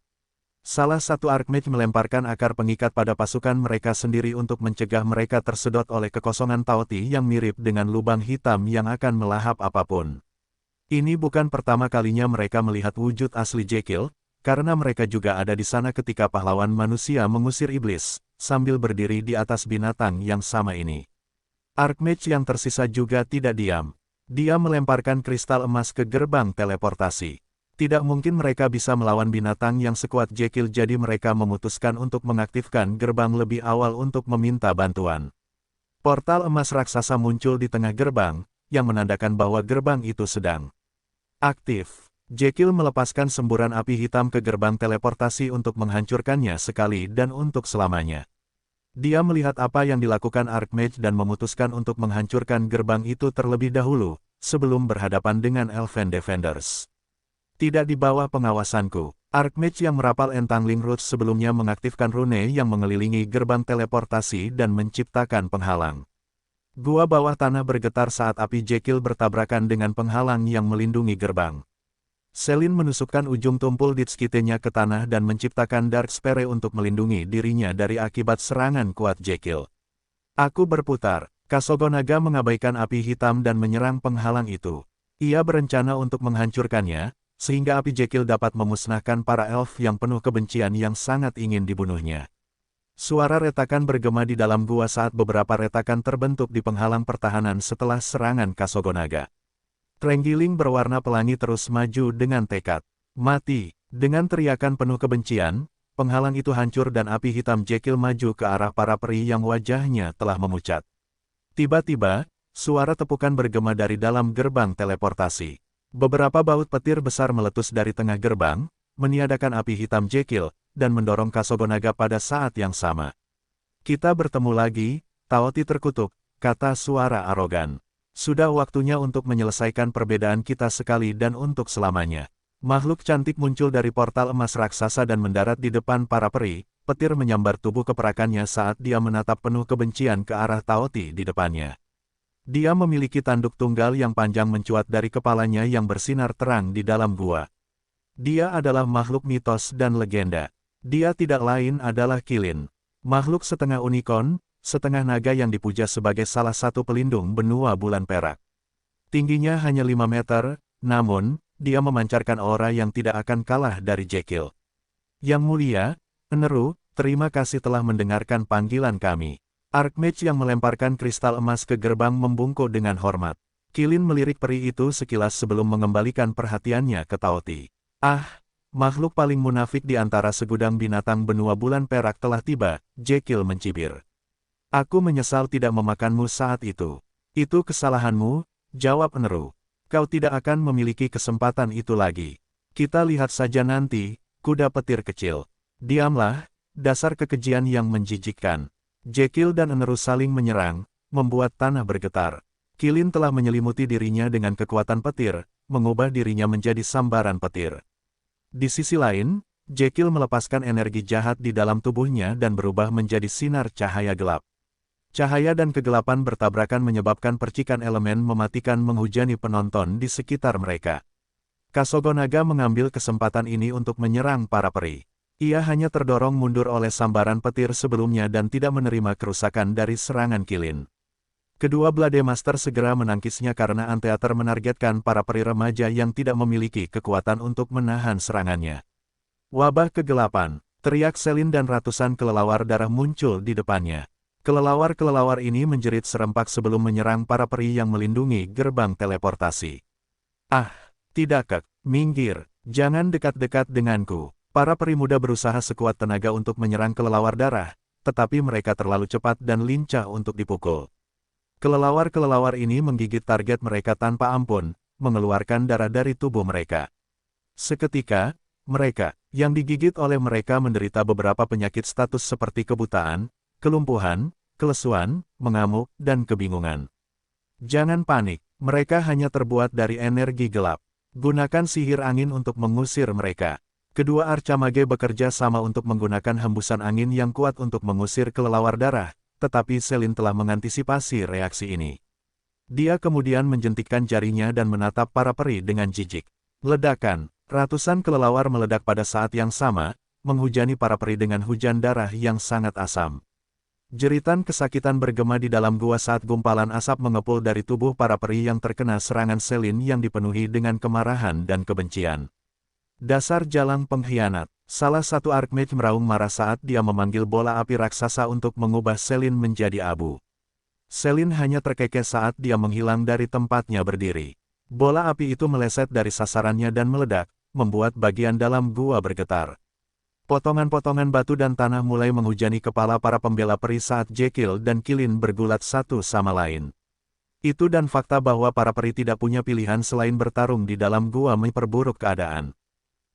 Salah satu Archmage melemparkan akar pengikat pada pasukan mereka sendiri untuk mencegah mereka tersedot oleh kekosongan Taoti yang mirip dengan lubang hitam yang akan melahap apapun. Ini bukan pertama kalinya mereka melihat wujud asli Jekyll, karena mereka juga ada di sana ketika pahlawan manusia mengusir iblis, sambil berdiri di atas binatang yang sama ini. Archmage yang tersisa juga tidak diam. Dia melemparkan kristal emas ke gerbang teleportasi. Tidak mungkin mereka bisa melawan binatang yang sekuat Jekyll, jadi mereka memutuskan untuk mengaktifkan gerbang lebih awal untuk meminta bantuan. Portal emas raksasa muncul di tengah gerbang, yang menandakan bahwa gerbang itu sedang aktif. Jekyll melepaskan semburan api hitam ke gerbang teleportasi untuk menghancurkannya sekali dan untuk selamanya. Dia melihat apa yang dilakukan Archmage dan memutuskan untuk menghancurkan gerbang itu terlebih dahulu, sebelum berhadapan dengan Elven Defenders. Tidak di bawah pengawasanku. Archmage yang merapal Entangling Roots sebelumnya mengaktifkan rune yang mengelilingi gerbang teleportasi dan menciptakan penghalang. Gua bawah tanah bergetar saat api Jekyll bertabrakan dengan penghalang yang melindungi gerbang. Selin menusukkan ujung tumpul ditskitenya ke tanah dan menciptakan Dark Sphere untuk melindungi dirinya dari akibat serangan kuat Jekyll. Aku berputar. Kasogonaga mengabaikan api hitam dan menyerang penghalang itu. Ia berencana untuk menghancurkannya, sehingga api Jekyll dapat memusnahkan para elf yang penuh kebencian yang sangat ingin dibunuhnya. Suara retakan bergema di dalam gua saat beberapa retakan terbentuk di penghalang pertahanan setelah serangan Kasogonaga. Trenggiling berwarna pelangi terus maju dengan tekad mati. Dengan teriakan penuh kebencian, penghalang itu hancur dan api hitam Jekyll maju ke arah para peri yang wajahnya telah memucat. Tiba-tiba, suara tepukan bergema dari dalam gerbang teleportasi. Beberapa baut petir besar meletus dari tengah gerbang, meniadakan api hitam Jekyll, dan mendorong Kasogonaga pada saat yang sama. Kita bertemu lagi, Taoti terkutuk, kata suara arogan. Sudah waktunya untuk menyelesaikan perbedaan kita sekali dan untuk selamanya. Makhluk cantik muncul dari portal emas raksasa dan mendarat di depan para peri, petir menyambar tubuh keperakannya saat dia menatap penuh kebencian ke arah Taoti di depannya. Dia memiliki tanduk tunggal yang panjang mencuat dari kepalanya yang bersinar terang di dalam gua. Dia adalah makhluk mitos dan legenda. Dia tidak lain adalah Qilin. Makhluk setengah unicorn, setengah naga yang dipuja sebagai salah satu pelindung benua bulan perak. Tingginya hanya 5 meter, namun, dia memancarkan aura yang tidak akan kalah dari Jekyll. Yang mulia, Eneru, terima kasih telah mendengarkan panggilan kami. Archmage yang melemparkan kristal emas ke gerbang membungkuk dengan hormat. Qilin melirik peri itu sekilas sebelum mengembalikan perhatiannya ke Taoti. Ah, makhluk paling munafik di antara segudang binatang benua bulan perak telah tiba, Jekyll mencibir. Aku menyesal tidak memakanmu saat itu. Itu kesalahanmu, jawab Eneru. Kau tidak akan memiliki kesempatan itu lagi. Kita lihat saja nanti, kuda petir kecil. Diamlah, dasar kekejian yang menjijikkan. Jekyll dan Eneru saling menyerang, membuat tanah bergetar. Qilin telah menyelimuti dirinya dengan kekuatan petir, mengubah dirinya menjadi sambaran petir. Di sisi lain, Jekyll melepaskan energi jahat di dalam tubuhnya dan berubah menjadi sinar cahaya gelap. Cahaya dan kegelapan bertabrakan menyebabkan percikan elemen mematikan menghujani penonton di sekitar mereka. Kasogonaga mengambil kesempatan ini untuk menyerang para peri. Ia hanya terdorong mundur oleh sambaran petir sebelumnya dan tidak menerima kerusakan dari serangan Kilin. Kedua Blade Master segera menangkisnya karena Anteater menargetkan para peri remaja yang tidak memiliki kekuatan untuk menahan serangannya. Wabah kegelapan, teriak Selin dan ratusan kelelawar darah muncul di depannya. Kelelawar-kelelawar ini menjerit serempak sebelum menyerang para peri yang melindungi gerbang teleportasi. Ah, tidak Kek, minggir, jangan dekat-dekat denganku. Para peri muda berusaha sekuat tenaga untuk menyerang kelelawar darah, tetapi mereka terlalu cepat dan lincah untuk dipukul. Kelelawar-kelelawar ini menggigit target mereka tanpa ampun, mengeluarkan darah dari tubuh mereka. Seketika, mereka yang digigit oleh mereka menderita beberapa penyakit status seperti kebutaan, kelumpuhan, kelesuan, mengamuk, dan kebingungan. Jangan panik, mereka hanya terbuat dari energi gelap. Gunakan sihir angin untuk mengusir mereka. Kedua arcamage bekerja sama untuk menggunakan hembusan angin yang kuat untuk mengusir kelelawar darah, tetapi Selin telah mengantisipasi reaksi ini. Dia kemudian menjentikkan jarinya dan menatap para peri dengan jijik. Ledakan, ratusan kelelawar meledak pada saat yang sama, menghujani para peri dengan hujan darah yang sangat asam. Jeritan kesakitan bergema di dalam gua saat gumpalan asap mengepul dari tubuh para peri yang terkena serangan Selin yang dipenuhi dengan kemarahan dan kebencian. Dasar jalang pengkhianat, salah satu Archmage meraung marah saat dia memanggil bola api raksasa untuk mengubah Selin menjadi abu. Selin hanya terkekeh saat dia menghilang dari tempatnya berdiri. Bola api itu meleset dari sasarannya dan meledak, membuat bagian dalam gua bergetar. Potongan-potongan batu dan tanah mulai menghujani kepala para pembela peri saat Jekyll dan Kilin bergulat satu sama lain. Itu dan fakta bahwa para peri tidak punya pilihan selain bertarung di dalam gua memperburuk keadaan.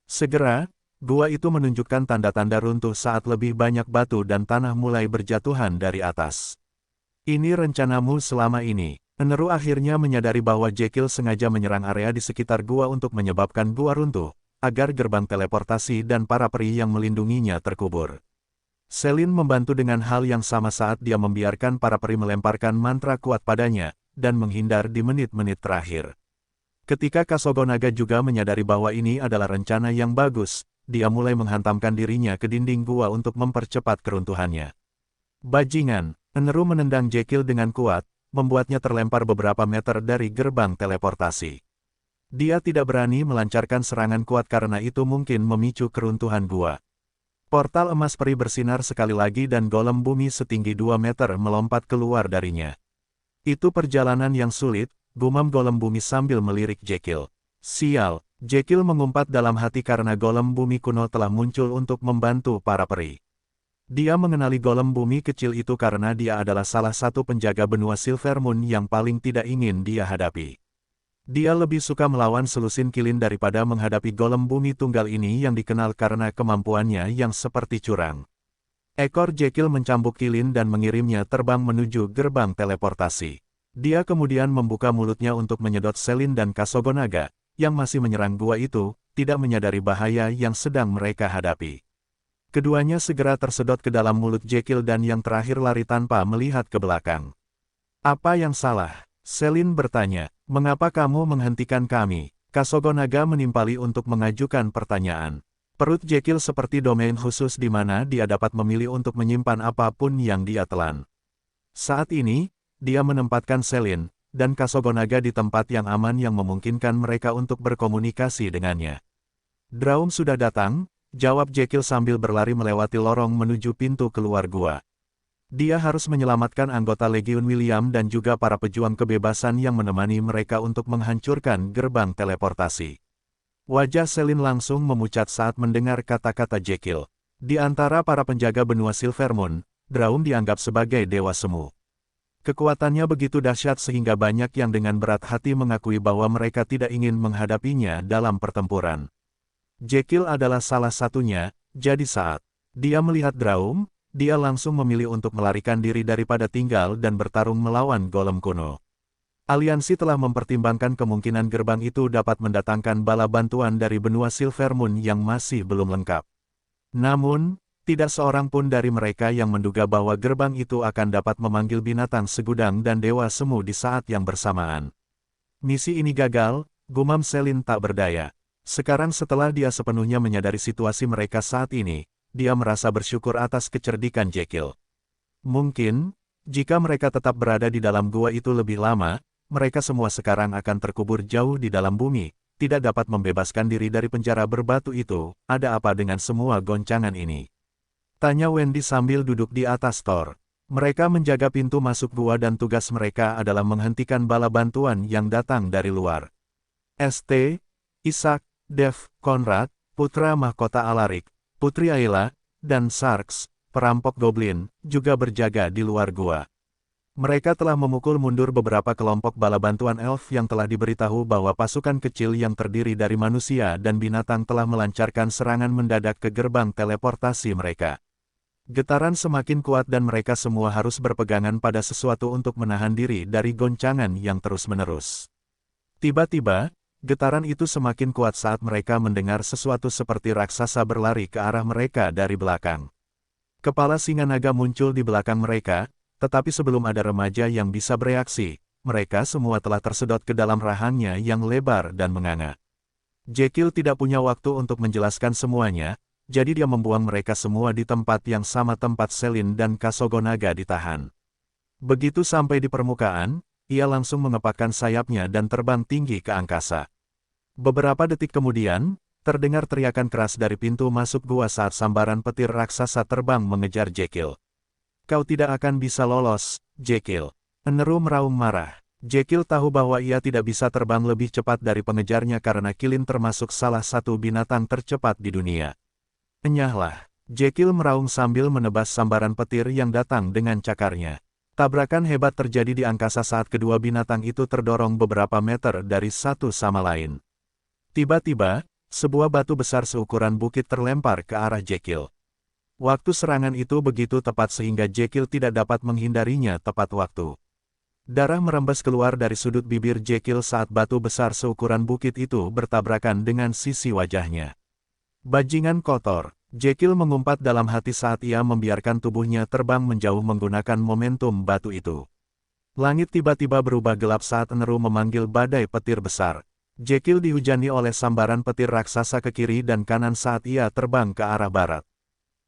Segera, gua itu menunjukkan tanda-tanda runtuh saat lebih banyak batu dan tanah mulai berjatuhan dari atas. Ini rencanamu selama ini. Eneru akhirnya menyadari bahwa Jekyll sengaja menyerang area di sekitar gua untuk menyebabkan gua runtuh, agar gerbang teleportasi dan para peri yang melindunginya terkubur. Selin membantu dengan hal yang sama saat dia membiarkan para peri melemparkan mantra kuat padanya, dan menghindar di menit-menit terakhir. Ketika Kasogonaga juga menyadari bahwa ini adalah rencana yang bagus, dia mulai menghantamkan dirinya ke dinding gua untuk mempercepat keruntuhannya. Bajingan, Eneru menendang Jekyll dengan kuat, membuatnya terlempar beberapa meter dari gerbang teleportasi. Dia tidak berani melancarkan serangan kuat karena itu mungkin memicu keruntuhan gua. Portal emas peri bersinar sekali lagi dan golem bumi setinggi 2 meter melompat keluar darinya. Itu perjalanan yang sulit, gumam golem bumi sambil melirik Jekyll. Sial, Jekyll mengumpat dalam hati karena golem bumi kuno telah muncul untuk membantu para peri. Dia mengenali golem bumi kecil itu karena dia adalah salah satu penjaga benua Silvermoon yang paling tidak ingin dia hadapi. Dia lebih suka melawan selusin Kilin daripada menghadapi golem bumi tunggal ini yang dikenal karena kemampuannya yang seperti curang. Ekor Jekyll mencambuk Kilin dan mengirimnya terbang menuju gerbang teleportasi. Dia kemudian membuka mulutnya untuk menyedot Selin dan Kasogonaga, yang masih menyerang gua itu, tidak menyadari bahaya yang sedang mereka hadapi. Keduanya segera tersedot ke dalam mulut Jekyll dan yang terakhir lari tanpa melihat ke belakang. Apa yang salah? Selin bertanya, mengapa kamu menghentikan kami? Kasogonaga menimpali untuk mengajukan pertanyaan. Perut Jekyll seperti domain khusus di mana dia dapat memilih untuk menyimpan apapun yang dia telan. Saat ini, dia menempatkan Selin dan Kasogonaga di tempat yang aman yang memungkinkan mereka untuk berkomunikasi dengannya. Draum sudah datang, jawab Jekyll sambil berlari melewati lorong menuju pintu keluar gua. Dia harus menyelamatkan anggota Legiun William dan juga para pejuang kebebasan yang menemani mereka untuk menghancurkan gerbang teleportasi. Wajah Selin langsung memucat saat mendengar kata-kata Jekyll. Di antara para penjaga benua Silvermoon, Draum dianggap sebagai dewa semu. Kekuatannya begitu dahsyat sehingga banyak yang dengan berat hati mengakui bahwa mereka tidak ingin menghadapinya dalam pertempuran. Jekyll adalah salah satunya, jadi saat dia melihat Draum, dia langsung memilih untuk melarikan diri daripada tinggal dan bertarung melawan golem kuno. Aliansi telah mempertimbangkan kemungkinan gerbang itu dapat mendatangkan bala bantuan dari benua Silvermoon yang masih belum lengkap. Namun, tidak seorang pun dari mereka yang menduga bahwa gerbang itu akan dapat memanggil binatang segudang dan dewa semu di saat yang bersamaan. Misi ini gagal, gumam Selin tak berdaya. Sekarang setelah dia sepenuhnya menyadari situasi mereka saat ini, dia merasa bersyukur atas kecerdikan Jekyll. Mungkin, jika mereka tetap berada di dalam gua itu lebih lama, mereka semua sekarang akan terkubur jauh di dalam bumi, tidak dapat membebaskan diri dari penjara berbatu itu. Ada apa dengan semua goncangan ini? Tanya Wendy sambil duduk di atas Thor. Mereka menjaga pintu masuk gua dan tugas mereka adalah menghentikan bala bantuan yang datang dari luar. St. Isaac, Dev, Conrad, putra mahkota Alaric, Putri Ayla, dan Sharks, perampok goblin, juga berjaga di luar gua. Mereka telah memukul mundur beberapa kelompok bala bantuan elf yang telah diberitahu bahwa pasukan kecil yang terdiri dari manusia dan binatang telah melancarkan serangan mendadak ke gerbang teleportasi mereka. Getaran semakin kuat dan mereka semua harus berpegangan pada sesuatu untuk menahan diri dari goncangan yang terus-menerus. Tiba-tiba, getaran itu semakin kuat saat mereka mendengar sesuatu seperti raksasa berlari ke arah mereka dari belakang. Kepala singa naga muncul di belakang mereka, tetapi sebelum ada remaja yang bisa bereaksi, mereka semua telah tersedot ke dalam rahangnya yang lebar dan menganga. Jekyll tidak punya waktu untuk menjelaskan semuanya, jadi dia membuang mereka semua di tempat yang sama tempat Selin dan Kasogonaga ditahan. Begitu sampai di permukaan, ia langsung mengepakkan sayapnya dan terbang tinggi ke angkasa. Beberapa detik kemudian, terdengar teriakan keras dari pintu masuk gua saat sambaran petir raksasa terbang mengejar Jekyll. Kau tidak akan bisa lolos, Jekyll. Eneru meraung marah. Jekyll tahu bahwa ia tidak bisa terbang lebih cepat dari pengejarnya karena Kilian termasuk salah satu binatang tercepat di dunia. Enyahlah. Jekyll meraung sambil menebas sambaran petir yang datang dengan cakarnya. Tabrakan hebat terjadi di angkasa saat kedua binatang itu terdorong beberapa meter dari satu sama lain. Tiba-tiba, sebuah batu besar seukuran bukit terlempar ke arah Jekyll. Waktu serangan itu begitu tepat sehingga Jekyll tidak dapat menghindarinya tepat waktu. Darah merembes keluar dari sudut bibir Jekyll saat batu besar seukuran bukit itu bertabrakan dengan sisi wajahnya. Bajingan kotor. Jekyll mengumpat dalam hati saat ia membiarkan tubuhnya terbang menjauh menggunakan momentum batu itu. Langit tiba-tiba berubah gelap saat Eneru memanggil badai petir besar. Jekyll dihujani oleh sambaran petir raksasa ke kiri dan kanan saat ia terbang ke arah barat.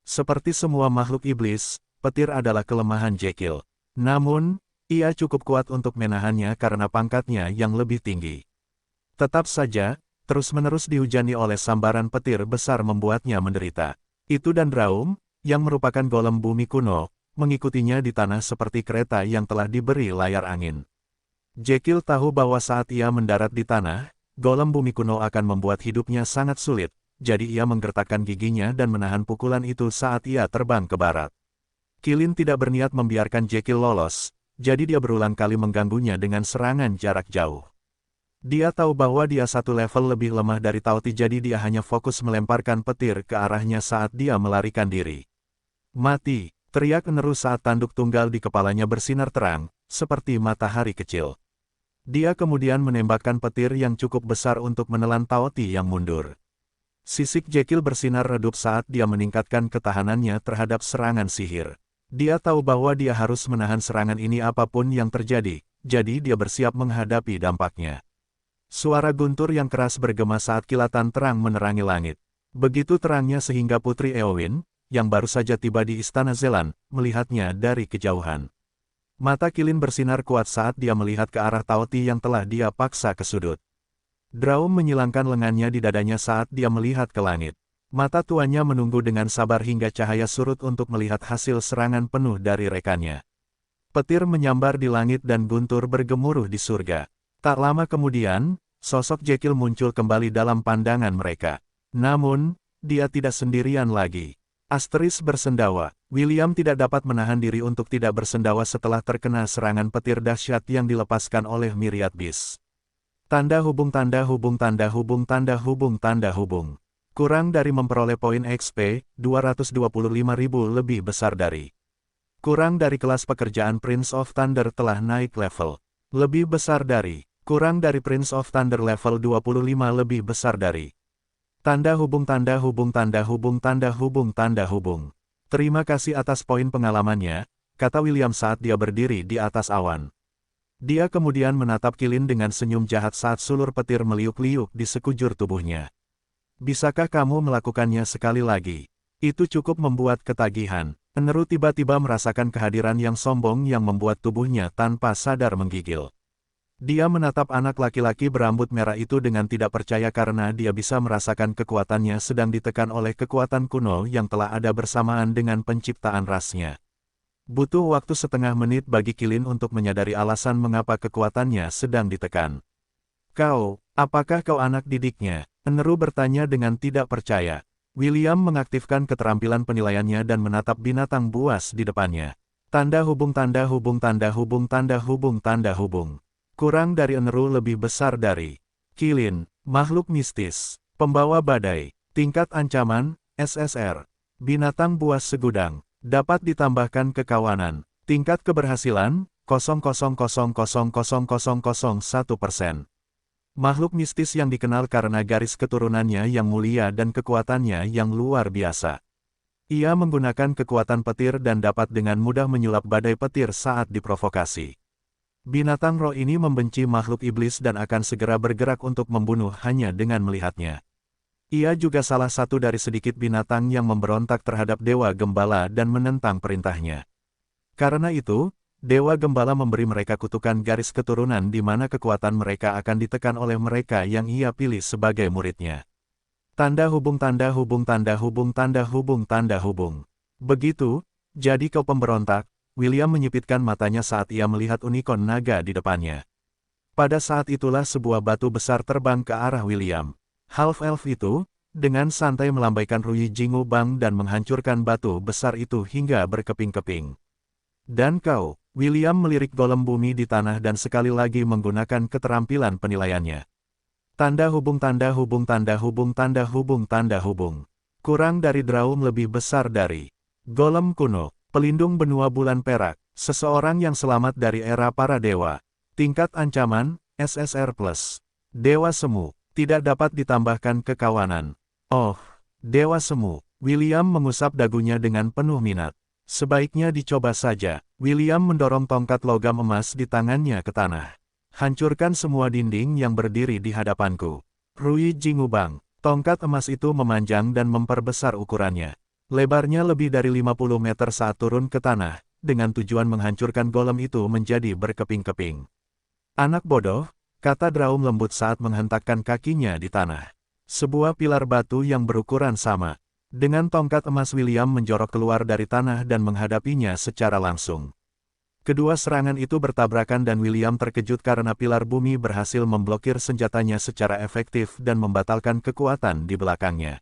Seperti semua makhluk iblis, petir adalah kelemahan Jekyll. Namun, ia cukup kuat untuk menahannya karena pangkatnya yang lebih tinggi. Tetap saja, terus-menerus dihujani oleh sambaran petir besar membuatnya menderita. Itu dan Raum, yang merupakan golem bumi kuno, mengikutinya di tanah seperti kereta yang telah diberi layar angin. Jekyll tahu bahwa saat ia mendarat di tanah, golem bumi kuno akan membuat hidupnya sangat sulit, jadi ia menggertakkan giginya dan menahan pukulan itu saat ia terbang ke barat. Kilian tidak berniat membiarkan Jekyll lolos, jadi dia berulang kali mengganggunya dengan serangan jarak jauh. Dia tahu bahwa dia satu level lebih lemah dari Taoti jadi dia hanya fokus melemparkan petir ke arahnya saat dia melarikan diri. Mati, teriak Eneru saat tanduk tunggal di kepalanya bersinar terang, seperti matahari kecil. Dia kemudian menembakkan petir yang cukup besar untuk menelan Taoti yang mundur. Sisik Jekyll bersinar redup saat dia meningkatkan ketahanannya terhadap serangan sihir. Dia tahu bahwa dia harus menahan serangan ini apapun yang terjadi, jadi dia bersiap menghadapi dampaknya. Suara guntur yang keras bergema saat kilatan terang menerangi langit. Begitu terangnya sehingga Putri Eowyn, yang baru saja tiba di Istana Zelan, melihatnya dari kejauhan. Mata Kilian bersinar kuat saat dia melihat ke arah Taoti yang telah dia paksa ke sudut. Draum menyilangkan lengannya di dadanya saat dia melihat ke langit. Mata tuannya menunggu dengan sabar hingga cahaya surut untuk melihat hasil serangan penuh dari rekannya. Petir menyambar di langit dan guntur bergemuruh di surga. Tak lama kemudian, sosok Jekyll muncul kembali dalam pandangan mereka. Namun, dia tidak sendirian lagi. Asteris bersendawa. William tidak dapat menahan diri untuk tidak bersendawa setelah terkena serangan petir dahsyat yang dilepaskan oleh Myriad Beast. Tanda hubung tanda hubung tanda hubung tanda hubung tanda hubung. Kurang dari memperoleh poin XP, 225.000 lebih besar dari. Kurang dari kelas pekerjaan Prince of Thunder telah naik level. Lebih besar dari. Kurang dari Prince of Thunder level 25 lebih besar dari. Tanda hubung tanda hubung tanda hubung tanda hubung tanda hubung. Terima kasih atas poin pengalamannya, kata William saat dia berdiri di atas awan. Dia kemudian menatap Kilian dengan senyum jahat saat sulur petir meliuk-liuk di sekujur tubuhnya. Bisakah kamu melakukannya sekali lagi? Itu cukup membuat ketagihan. Enru tiba-tiba merasakan kehadiran yang sombong yang membuat tubuhnya tanpa sadar menggigil. Dia menatap anak laki-laki berambut merah itu dengan tidak percaya karena dia bisa merasakan kekuatannya sedang ditekan oleh kekuatan kuno yang telah ada bersamaan dengan penciptaan rasnya. Butuh waktu setengah menit bagi Qilin untuk menyadari alasan mengapa kekuatannya sedang ditekan. Apakah kau anak didiknya? Enru bertanya dengan tidak percaya. William mengaktifkan keterampilan penilaiannya dan menatap binatang buas di depannya. Tanda hubung tanda hubung tanda hubung tanda hubung tanda hubung. Kurang dari Enru lebih besar dari Qilin, makhluk mistis, pembawa badai, tingkat ancaman, SSR. Binatang buas segudang, dapat ditambahkan kekawanan, tingkat keberhasilan, 0,0000001%. Makhluk mistis yang dikenal karena garis keturunannya yang mulia dan kekuatannya yang luar biasa. Ia menggunakan kekuatan petir dan dapat dengan mudah menyulap badai petir saat diprovokasi. Binatang roh ini membenci makhluk iblis dan akan segera bergerak untuk membunuh hanya dengan melihatnya. Ia juga salah satu dari sedikit binatang yang memberontak terhadap Dewa Gembala dan menentang perintahnya. Karena itu, Dewa Gembala memberi mereka kutukan garis keturunan di mana kekuatan mereka akan ditekan oleh mereka yang ia pilih sebagai muridnya. Tanda hubung tanda hubung tanda hubung tanda hubung tanda hubung. Begitu, jadi kau pemberontak, William menyipitkan matanya saat ia melihat unicorn naga di depannya. Pada saat itulah sebuah batu besar terbang ke arah William. Half-elf itu, dengan santai melambaikan Ruyi Jingu Bang dan menghancurkan batu besar itu hingga berkeping-keping. Dan kau, William melirik golem bumi di tanah dan sekali lagi menggunakan keterampilan penilaiannya. Tanda hubung tanda hubung tanda hubung tanda hubung tanda hubung. Kurang dari Draum lebih besar dari golem kuno, pelindung benua bulan perak, seseorang yang selamat dari era para dewa. Tingkat ancaman, SSR+. Dewa semu, tidak dapat ditambahkan kekawanan. Oh, Dewa semu. William mengusap dagunya dengan penuh minat. Sebaiknya dicoba saja. William mendorong tongkat logam emas di tangannya ke tanah. Hancurkan semua dinding yang berdiri di hadapanku. Ruyi Jingu Bang. Tongkat emas itu memanjang dan memperbesar ukurannya. Lebarnya lebih dari 50 meter saat turun ke tanah, dengan tujuan menghancurkan golem itu menjadi berkeping-keping. Anak bodoh, kata Draum lembut saat menghentakkan kakinya di tanah. Sebuah pilar batu yang berukuran sama. Dengan tongkat emas William menjorok keluar dari tanah dan menghadapinya secara langsung. Kedua serangan itu bertabrakan dan William terkejut karena pilar bumi berhasil memblokir senjatanya secara efektif dan membatalkan kekuatan di belakangnya.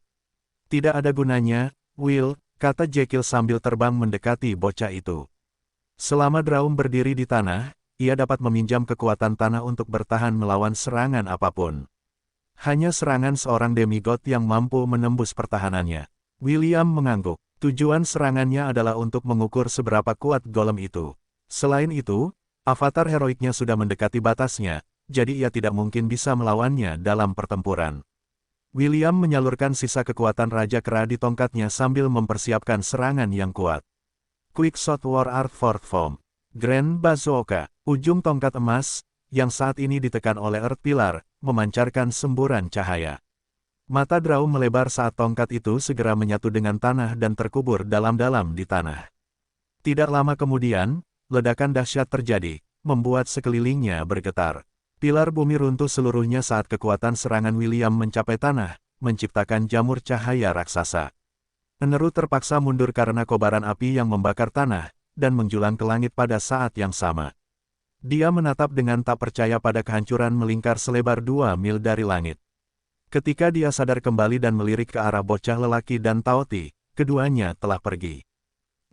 Tidak ada gunanya, Will, kata Jekyll sambil terbang mendekati bocah itu. Selama Draum berdiri di tanah, ia dapat meminjam kekuatan tanah untuk bertahan melawan serangan apapun. Hanya serangan seorang demigod yang mampu menembus pertahanannya. William mengangguk. Tujuan serangannya adalah untuk mengukur seberapa kuat golem itu. Selain itu, avatar heroiknya sudah mendekati batasnya, jadi ia tidak mungkin bisa melawannya dalam pertempuran. William menyalurkan sisa kekuatan Raja Kera di tongkatnya sambil mempersiapkan serangan yang kuat. Quick Shot War Art Fourth Form. Grand Bazooka. Ujung tongkat emas, yang saat ini ditekan oleh Earth Pillar, memancarkan semburan cahaya. Mata Draum melebar saat tongkat itu segera menyatu dengan tanah dan terkubur dalam-dalam di tanah. Tidak lama kemudian, ledakan dahsyat terjadi, membuat sekelilingnya bergetar. Pilar bumi runtuh seluruhnya saat kekuatan serangan William mencapai tanah, menciptakan jamur cahaya raksasa. Enru terpaksa mundur karena kobaran api yang membakar tanah, dan menjulang ke langit pada saat yang sama. Dia menatap dengan tak percaya pada kehancuran melingkar selebar 2 mil dari langit. Ketika dia sadar kembali dan melirik ke arah bocah lelaki dan Taoti, keduanya telah pergi.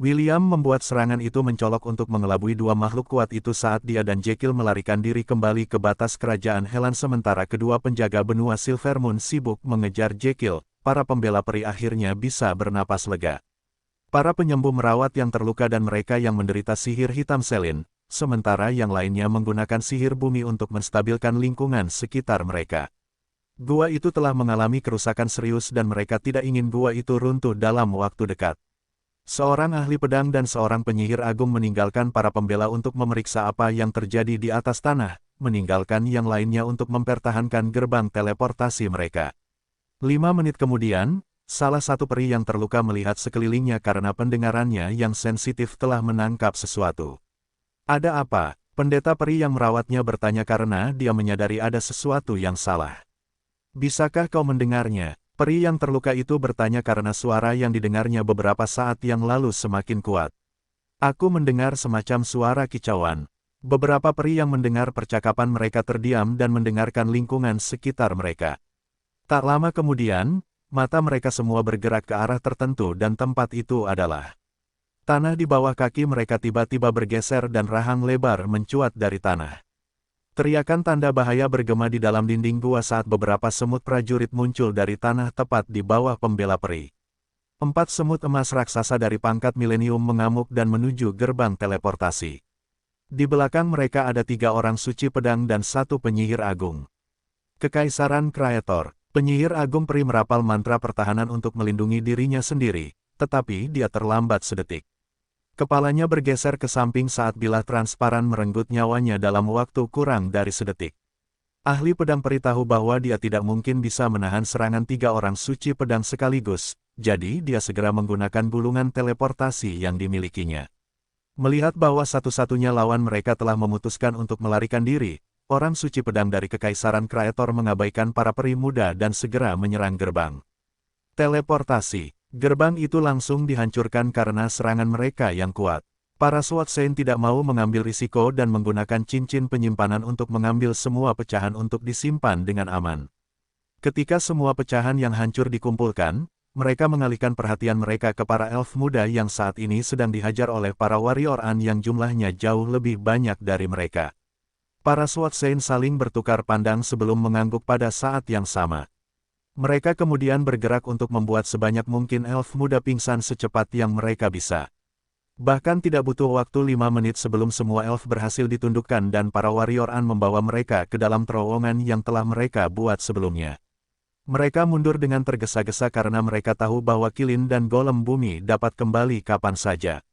William membuat serangan itu mencolok untuk mengelabui dua makhluk kuat itu saat dia dan Jekyll melarikan diri kembali ke batas kerajaan Helan sementara kedua penjaga benua Silvermoon sibuk mengejar Jekyll. Para pembela peri akhirnya bisa bernapas lega. Para penyembuh merawat yang terluka dan mereka yang menderita sihir hitam Selin, sementara yang lainnya menggunakan sihir bumi untuk menstabilkan lingkungan sekitar mereka. Gua itu telah mengalami kerusakan serius dan mereka tidak ingin gua itu runtuh dalam waktu dekat. Seorang ahli pedang dan seorang penyihir agung meninggalkan para pembela untuk memeriksa apa yang terjadi di atas tanah, meninggalkan yang lainnya untuk mempertahankan gerbang teleportasi mereka. 5 menit kemudian, salah satu peri yang terluka melihat sekelilingnya karena pendengarannya yang sensitif telah menangkap sesuatu. Ada apa? Pendeta peri yang merawatnya bertanya karena dia menyadari ada sesuatu yang salah. Bisakah kau mendengarnya? Peri yang terluka itu bertanya karena suara yang didengarnya beberapa saat yang lalu semakin kuat. Aku mendengar semacam suara kicauan. Beberapa peri yang mendengar percakapan mereka terdiam dan mendengarkan lingkungan sekitar mereka. Tak lama kemudian, mata mereka semua bergerak ke arah tertentu dan tempat itu adalah tanah di bawah kaki mereka tiba-tiba bergeser dan rahang lebar mencuat dari tanah. Teriakan tanda bahaya bergema di dalam dinding gua saat beberapa semut prajurit muncul dari tanah tepat di bawah pembela peri. 4 semut emas raksasa dari pangkat milenium mengamuk dan menuju gerbang teleportasi. Di belakang mereka ada 3 orang suci pedang dan 1 penyihir agung. Kekaisaran Kreator, penyihir agung peri merapal mantra pertahanan untuk melindungi dirinya sendiri, tetapi dia terlambat sedetik. Kepalanya bergeser ke samping saat bilah transparan merenggut nyawanya dalam waktu kurang dari sedetik. Ahli pedang peri tahu bahwa dia tidak mungkin bisa menahan serangan 3 orang suci pedang sekaligus, jadi dia segera menggunakan gulungan teleportasi yang dimilikinya. Melihat bahwa satu-satunya lawan mereka telah memutuskan untuk melarikan diri, orang suci pedang dari Kekaisaran Kreator mengabaikan para peri muda dan segera menyerang gerbang teleportasi. Gerbang itu langsung dihancurkan karena serangan mereka yang kuat. Para SWAT Saint tidak mau mengambil risiko dan menggunakan cincin penyimpanan untuk mengambil semua pecahan untuk disimpan dengan aman. Ketika semua pecahan yang hancur dikumpulkan, mereka mengalihkan perhatian mereka ke para elf muda yang saat ini sedang dihajar oleh para warrior An yang jumlahnya jauh lebih banyak dari mereka. Para SWAT Saint saling bertukar pandang sebelum mengangguk pada saat yang sama. Mereka kemudian bergerak untuk membuat sebanyak mungkin elf muda pingsan secepat yang mereka bisa. Bahkan tidak butuh waktu 5 menit sebelum semua elf berhasil ditundukkan dan para warrior An membawa mereka ke dalam terowongan yang telah mereka buat sebelumnya. Mereka mundur dengan tergesa-gesa karena mereka tahu bahwa Qilin dan Golem Bumi dapat kembali kapan saja.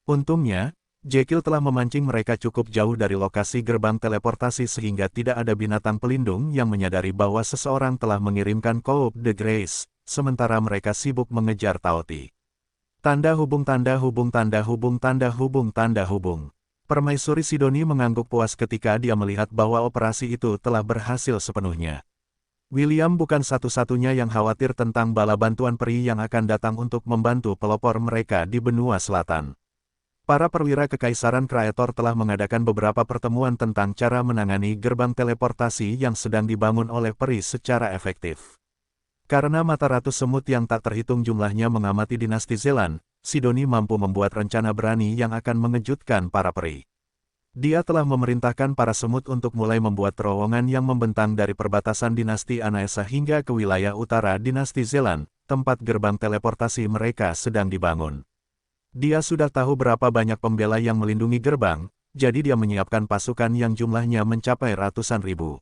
Untungnya, Jekyll telah memancing mereka cukup jauh dari lokasi gerbang teleportasi sehingga tidak ada binatang pelindung yang menyadari bahwa seseorang telah mengirimkan Coup de Grace, sementara mereka sibuk mengejar Taoti. Tanda hubung tanda hubung tanda hubung tanda hubung tanda hubung. Permaisuri Sidoni mengangguk puas ketika dia melihat bahwa operasi itu telah berhasil sepenuhnya. William bukan satu-satunya yang khawatir tentang bala bantuan peri yang akan datang untuk membantu pelopor mereka di benua selatan. Para perwira Kekaisaran Kreator telah mengadakan beberapa pertemuan tentang cara menangani gerbang teleportasi yang sedang dibangun oleh peri secara efektif. Karena mata ratus semut yang tak terhitung jumlahnya mengamati dinasti Zelan, Sidoni mampu membuat rencana berani yang akan mengejutkan para peri. Dia telah memerintahkan para semut untuk mulai membuat terowongan yang membentang dari perbatasan dinasti Anaesa hingga ke wilayah utara dinasti Zelan, tempat gerbang teleportasi mereka sedang dibangun. Dia sudah tahu berapa banyak pembela yang melindungi gerbang, jadi dia menyiapkan pasukan yang jumlahnya mencapai ratusan ribu.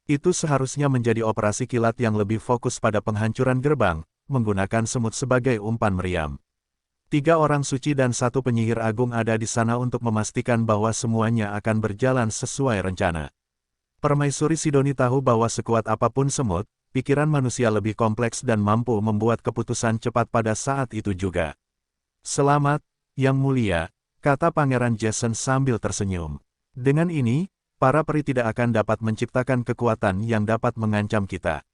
Itu seharusnya menjadi operasi kilat yang lebih fokus pada penghancuran gerbang, menggunakan semut sebagai umpan meriam. 3 orang suci dan 1 penyihir agung ada di sana untuk memastikan bahwa semuanya akan berjalan sesuai rencana. Permaisuri Sidoni tahu bahwa sekuat apapun semut, pikiran manusia lebih kompleks dan mampu membuat keputusan cepat pada saat itu juga. "Selamat, Yang Mulia," kata Pangeran Jason sambil tersenyum. "Dengan ini, para peri tidak akan dapat menciptakan kekuatan yang dapat mengancam kita."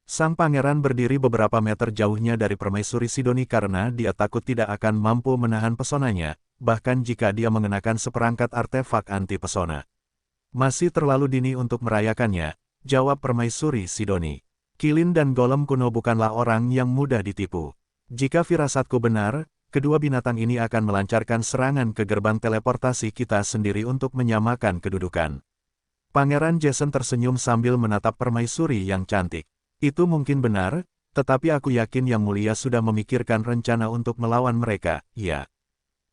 Sang pangeran berdiri beberapa meter jauhnya dari Permaisuri Sidoni karena dia takut tidak akan mampu menahan pesonanya, bahkan jika dia mengenakan seperangkat artefak anti-pesona. "Masih terlalu dini untuk merayakannya," jawab Permaisuri Sidoni. "Qilin dan Golem kuno bukanlah orang yang mudah ditipu. Jika firasatku benar, kedua binatang ini akan melancarkan serangan ke gerbang teleportasi kita sendiri untuk menyamakan kedudukan." Pangeran Jason tersenyum sambil menatap permaisuri yang cantik. "Itu mungkin benar, tetapi aku yakin Yang Mulia sudah memikirkan rencana untuk melawan mereka, ya.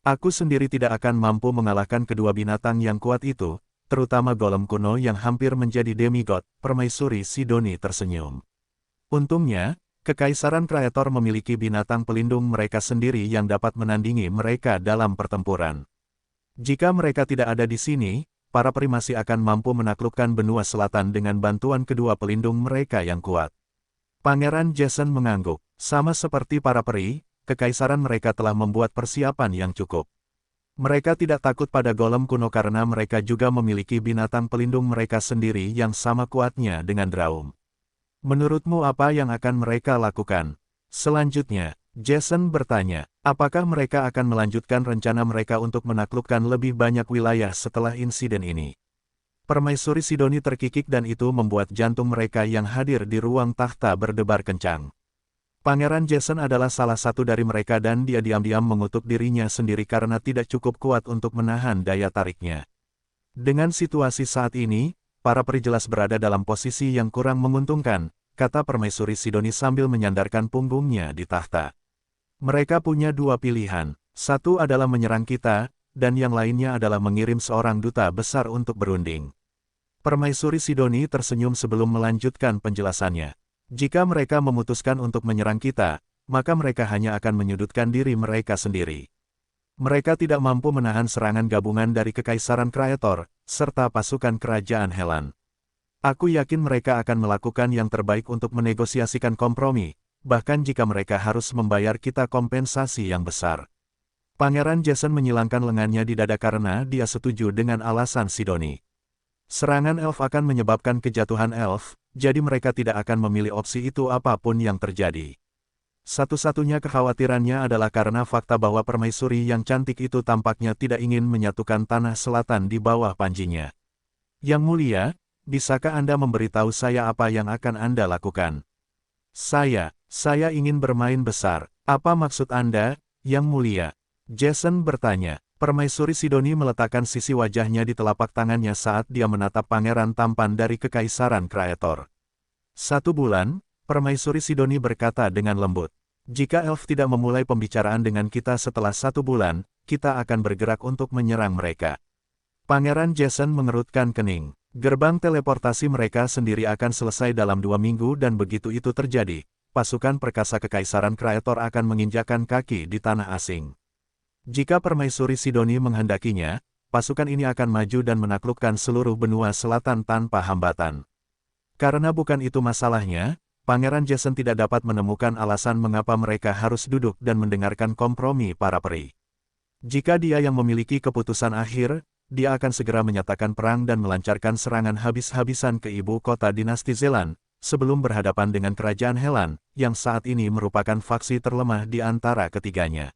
Aku sendiri tidak akan mampu mengalahkan kedua binatang yang kuat itu, terutama golem kuno yang hampir menjadi demigod." Permaisuri Sidoni tersenyum. "Untungnya, Kekaisaran Kreator memiliki binatang pelindung mereka sendiri yang dapat menandingi mereka dalam pertempuran. Jika mereka tidak ada di sini, para peri masih akan mampu menaklukkan benua selatan dengan bantuan kedua pelindung mereka yang kuat." Pangeran Jason mengangguk. Sama seperti para peri, kekaisaran mereka telah membuat persiapan yang cukup. Mereka tidak takut pada golem kuno karena mereka juga memiliki binatang pelindung mereka sendiri yang sama kuatnya dengan Draum. Menurutmu apa yang akan mereka lakukan? Selanjutnya, Jason bertanya, apakah mereka akan melanjutkan rencana mereka untuk menaklukkan lebih banyak wilayah setelah insiden ini? Permaisuri Sidoni terkikik dan itu membuat jantung mereka yang hadir di ruang takhta berdebar kencang. Pangeran Jason adalah salah satu dari mereka dan dia diam-diam mengutuk dirinya sendiri karena tidak cukup kuat untuk menahan daya tariknya. Dengan situasi saat ini, para peri jelas berada dalam posisi yang kurang menguntungkan, kata Permaisuri Sidoni sambil menyandarkan punggungnya di takhta. Mereka punya dua pilihan, satu adalah menyerang kita, dan yang lainnya adalah mengirim seorang duta besar untuk berunding. Permaisuri Sidoni tersenyum sebelum melanjutkan penjelasannya. Jika mereka memutuskan untuk menyerang kita, maka mereka hanya akan menyudutkan diri mereka sendiri. Mereka tidak mampu menahan serangan gabungan dari Kekaisaran Kraetor, serta pasukan Kerajaan Helan. Aku yakin mereka akan melakukan yang terbaik untuk menegosiasikan kompromi, bahkan jika mereka harus membayar kita kompensasi yang besar. Pangeran Jason menyilangkan lengannya di dada karena dia setuju dengan alasan Sidoni. Serangan elf akan menyebabkan kejatuhan elf, jadi mereka tidak akan memilih opsi itu apapun yang terjadi. Satu-satunya kekhawatirannya adalah karena fakta bahwa permaisuri yang cantik itu tampaknya tidak ingin menyatukan tanah selatan di bawah panjinya. Yang mulia, bisakah Anda memberitahu saya apa yang akan Anda lakukan? Saya ingin bermain besar. Apa maksud Anda, Yang mulia? Jason bertanya. Permaisuri Sidoni meletakkan sisi wajahnya di telapak tangannya saat dia menatap pangeran tampan dari Kekaisaran Kraetor. 1 bulan, Permaisuri Sidoni berkata dengan lembut. Jika elf tidak memulai pembicaraan dengan kita setelah 1 bulan, kita akan bergerak untuk menyerang mereka. Pangeran Jason mengerutkan kening. Gerbang teleportasi mereka sendiri akan selesai dalam 2 minggu dan begitu itu terjadi, pasukan perkasa Kekaisaran Kraetor akan menginjakkan kaki di tanah asing. Jika Permaisuri Sidoni menghendakinya, pasukan ini akan maju dan menaklukkan seluruh benua selatan tanpa hambatan. Karena bukan itu masalahnya, Pangeran Jason tidak dapat menemukan alasan mengapa mereka harus duduk dan mendengarkan kompromi para peri. Jika dia yang memiliki keputusan akhir, dia akan segera menyatakan perang dan melancarkan serangan habis-habisan ke ibu kota dinasti Zelan, sebelum berhadapan dengan Kerajaan Helan, yang saat ini merupakan faksi terlemah di antara ketiganya.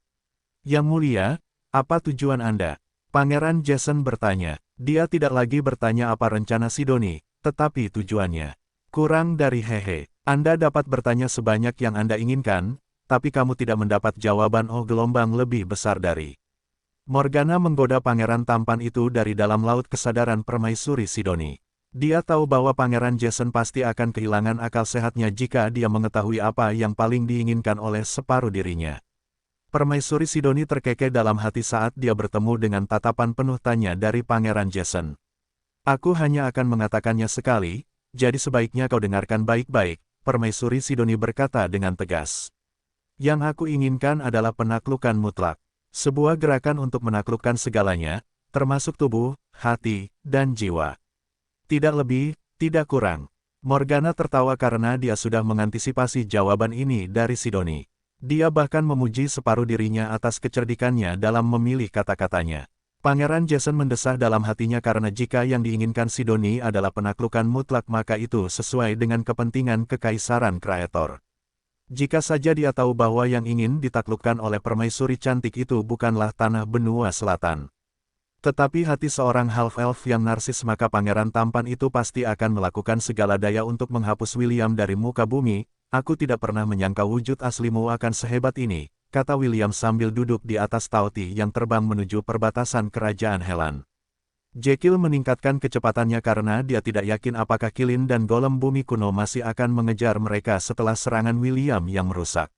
Yang mulia, apa tujuan Anda? Pangeran Jason bertanya. Dia tidak lagi bertanya apa rencana Sidoni, tetapi tujuannya. Kurang dari hehe. Anda dapat bertanya sebanyak yang Anda inginkan, tapi kamu tidak mendapat jawaban gelombang lebih besar dari. Morgana menggoda pangeran tampan itu dari dalam laut kesadaran Permaisuri Sidoni. Dia tahu bahwa Pangeran Jason pasti akan kehilangan akal sehatnya jika dia mengetahui apa yang paling diinginkan oleh separuh dirinya. Permaisuri Sidoni terkekeh dalam hati saat dia bertemu dengan tatapan penuh tanya dari Pangeran Jason. Aku hanya akan mengatakannya sekali, jadi sebaiknya kau dengarkan baik-baik, Permaisuri Sidoni berkata dengan tegas. Yang aku inginkan adalah penaklukan mutlak. Sebuah gerakan untuk menaklukkan segalanya, termasuk tubuh, hati, dan jiwa. Tidak lebih, tidak kurang. Morgana tertawa karena dia sudah mengantisipasi jawaban ini dari Sidoni. Dia bahkan memuji separuh dirinya atas kecerdikannya dalam memilih kata-katanya. Pangeran Jason mendesah dalam hatinya karena jika yang diinginkan Sidoni adalah penaklukan mutlak maka itu sesuai dengan kepentingan Kekaisaran Kraetor. Jika saja dia tahu bahwa yang ingin ditaklukkan oleh permaisuri cantik itu bukanlah tanah benua selatan. Tetapi hati seorang half-elf yang narsis maka pangeran tampan itu pasti akan melakukan segala daya untuk menghapus William dari muka bumi. Aku tidak pernah menyangka wujud aslimu akan sehebat ini, kata William sambil duduk di atas tauti yang terbang menuju perbatasan Kerajaan Helan. Jekyll meningkatkan kecepatannya karena dia tidak yakin apakah Kilin dan golem bumi kuno masih akan mengejar mereka setelah serangan William yang merusak.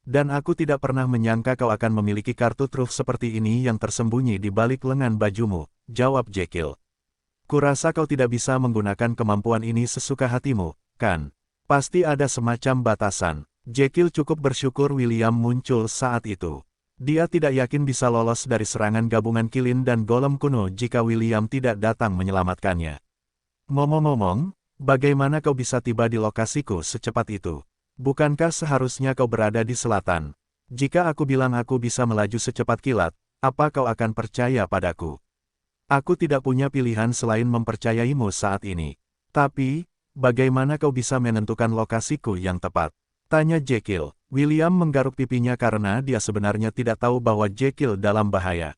Dan aku tidak pernah menyangka kau akan memiliki kartu truf seperti ini yang tersembunyi di balik lengan bajumu, jawab Jekyll. Kurasa kau tidak bisa menggunakan kemampuan ini sesuka hatimu, kan? Pasti ada semacam batasan. Jekyll cukup bersyukur William muncul saat itu. Dia tidak yakin bisa lolos dari serangan gabungan Kilin dan golem kuno jika William tidak datang menyelamatkannya. Ngomong-ngomong, bagaimana kau bisa tiba di lokasiku secepat itu? Bukankah seharusnya kau berada di selatan? Jika aku bilang aku bisa melaju secepat kilat, apa kau akan percaya padaku? Aku tidak punya pilihan selain mempercayaimu saat ini. Tapi, bagaimana kau bisa menentukan lokasiku yang tepat? Tanya Jekyll. William menggaruk pipinya karena dia sebenarnya tidak tahu bahwa Jekyll dalam bahaya.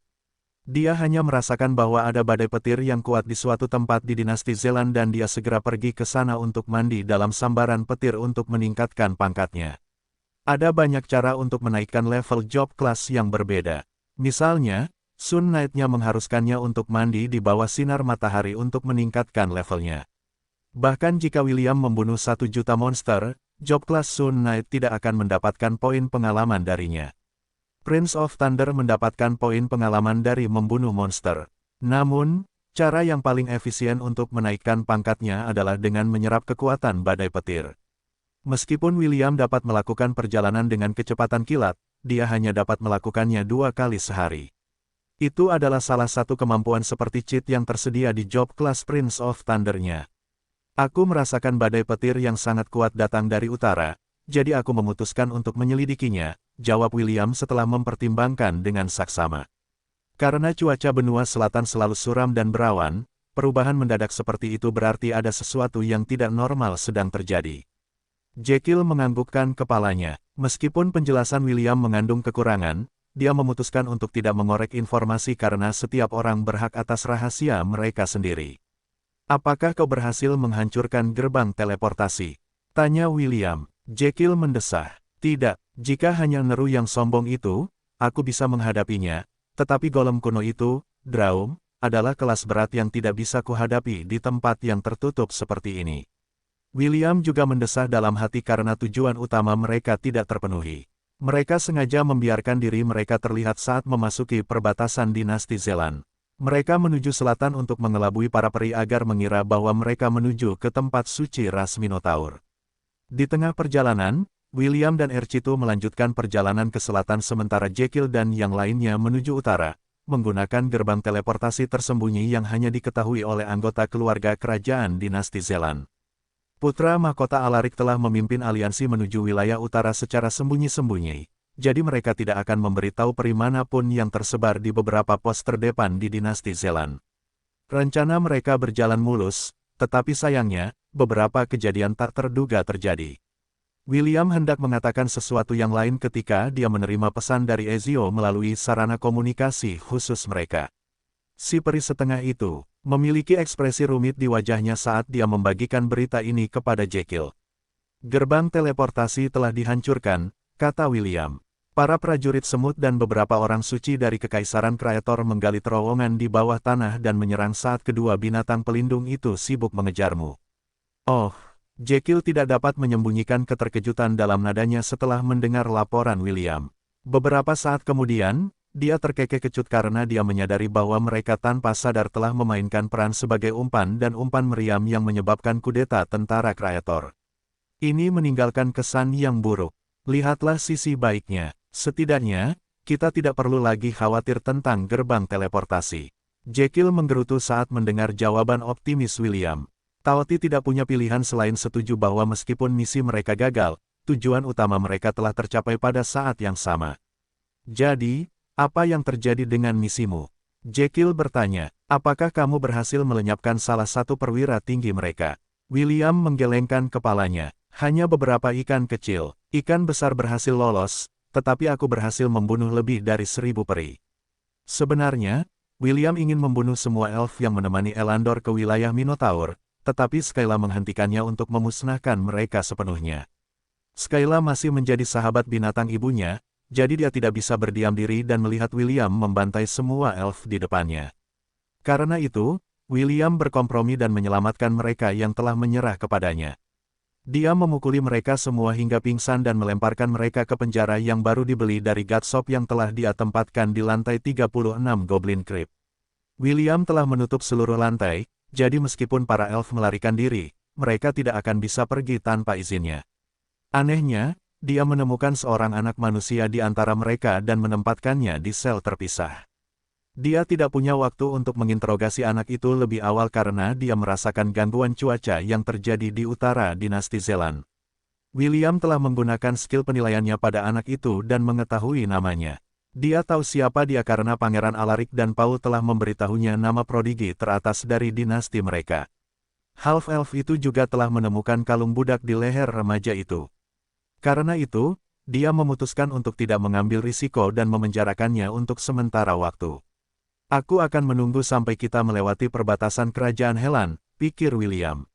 Dia hanya merasakan bahwa ada badai petir yang kuat di suatu tempat di dinasti Zeland dan dia segera pergi ke sana untuk mandi dalam sambaran petir untuk meningkatkan pangkatnya. Ada banyak cara untuk menaikkan level job class yang berbeda. Misalnya, Sun Knight-nya mengharuskannya untuk mandi di bawah sinar matahari untuk meningkatkan levelnya. Bahkan jika William membunuh 1 juta monster, job class Sun Knight tidak akan mendapatkan poin pengalaman darinya. Prince of Thunder mendapatkan poin pengalaman dari membunuh monster. Namun, cara yang paling efisien untuk menaikkan pangkatnya adalah dengan menyerap kekuatan badai petir. Meskipun William dapat melakukan perjalanan dengan kecepatan kilat, dia hanya dapat melakukannya 2 kali sehari. Itu adalah salah satu kemampuan seperti cheat yang tersedia di job class Prince of Thunder-nya. Aku merasakan badai petir yang sangat kuat datang dari utara, jadi aku memutuskan untuk menyelidikinya, jawab William setelah mempertimbangkan dengan saksama. Karena cuaca benua selatan selalu suram dan berawan, perubahan mendadak seperti itu berarti ada sesuatu yang tidak normal sedang terjadi. Jekyll menganggukkan kepalanya. Meskipun penjelasan William mengandung kekurangan, dia memutuskan untuk tidak mengorek informasi karena setiap orang berhak atas rahasia mereka sendiri. Apakah kau berhasil menghancurkan gerbang teleportasi? Tanya William. Jekyll mendesah. Tidak, jika hanya Neru yang sombong itu, aku bisa menghadapinya, tetapi golem kuno itu, Draum, adalah kelas berat yang tidak bisa kuhadapi di tempat yang tertutup seperti ini. William juga mendesah dalam hati karena tujuan utama mereka tidak terpenuhi. Mereka sengaja membiarkan diri mereka terlihat saat memasuki perbatasan dinasti Zeland. Mereka menuju selatan untuk mengelabui para peri agar mengira bahwa mereka menuju ke tempat suci ras Minotaur. Di tengah perjalanan, William dan Ercitu melanjutkan perjalanan ke selatan sementara Jekyll dan yang lainnya menuju utara, menggunakan gerbang teleportasi tersembunyi yang hanya diketahui oleh anggota keluarga kerajaan dinasti Zeland. Putra mahkota Alaric telah memimpin aliansi menuju wilayah utara secara sembunyi-sembunyi, jadi mereka tidak akan memberitahu peri manapun yang tersebar di beberapa pos terdepan di dinasti Zeland. Rencana mereka berjalan mulus, tetapi sayangnya, beberapa kejadian tak terduga terjadi. William hendak mengatakan sesuatu yang lain ketika dia menerima pesan dari Ezio melalui sarana komunikasi khusus mereka. Si peri setengah itu memiliki ekspresi rumit di wajahnya saat dia membagikan berita ini kepada Jekyll. Gerbang teleportasi telah dihancurkan, kata William. Para prajurit semut dan beberapa orang suci dari Kekaisaran Kreator menggali terowongan di bawah tanah dan menyerang saat kedua binatang pelindung itu sibuk mengejarmu. Oh, Jekyll tidak dapat menyembunyikan keterkejutan dalam nadanya setelah mendengar laporan William. Beberapa saat kemudian, dia terkekeh-kecut karena dia menyadari bahwa mereka tanpa sadar telah memainkan peran sebagai umpan dan umpan meriam yang menyebabkan kudeta tentara Kreator. Ini meninggalkan kesan yang buruk. Lihatlah sisi baiknya. Setidaknya, kita tidak perlu lagi khawatir tentang gerbang teleportasi. Jekyll menggerutu saat mendengar jawaban optimis William. Taoti tidak punya pilihan selain setuju bahwa meskipun misi mereka gagal, tujuan utama mereka telah tercapai pada saat yang sama. Jadi, apa yang terjadi dengan misimu? Jekyll bertanya, apakah kamu berhasil melenyapkan salah satu perwira tinggi mereka? William menggelengkan kepalanya. Hanya beberapa ikan kecil. Ikan besar berhasil lolos, tetapi aku berhasil membunuh lebih dari 1000 peri. Sebenarnya, William ingin membunuh semua elf yang menemani Elandor ke wilayah Minotaur, tetapi Skyla menghentikannya untuk memusnahkan mereka sepenuhnya. Skyla masih menjadi sahabat binatang ibunya, jadi dia tidak bisa berdiam diri dan melihat William membantai semua elf di depannya. Karena itu, William berkompromi dan menyelamatkan mereka yang telah menyerah kepadanya. Dia memukuli mereka semua hingga pingsan dan melemparkan mereka ke penjara yang baru dibeli dari Godshop yang telah dia tempatkan di lantai 36 Goblin Crypt. William telah menutup seluruh lantai, jadi meskipun para elf melarikan diri, mereka tidak akan bisa pergi tanpa izinnya. Anehnya, dia menemukan seorang anak manusia di antara mereka dan menempatkannya di sel terpisah. Dia tidak punya waktu untuk menginterogasi anak itu lebih awal karena dia merasakan gangguan cuaca yang terjadi di utara dinasti Zeland. William telah menggunakan skill penilaiannya pada anak itu dan mengetahui namanya. Dia tahu siapa dia karena Pangeran Alaric dan Paul telah memberitahunya nama prodigi teratas dari dinasti mereka. Half-elf itu juga telah menemukan kalung budak di leher remaja itu. Karena itu, dia memutuskan untuk tidak mengambil risiko dan memenjarakannya untuk sementara waktu. Aku akan menunggu sampai kita melewati perbatasan kerajaan Helan, pikir William.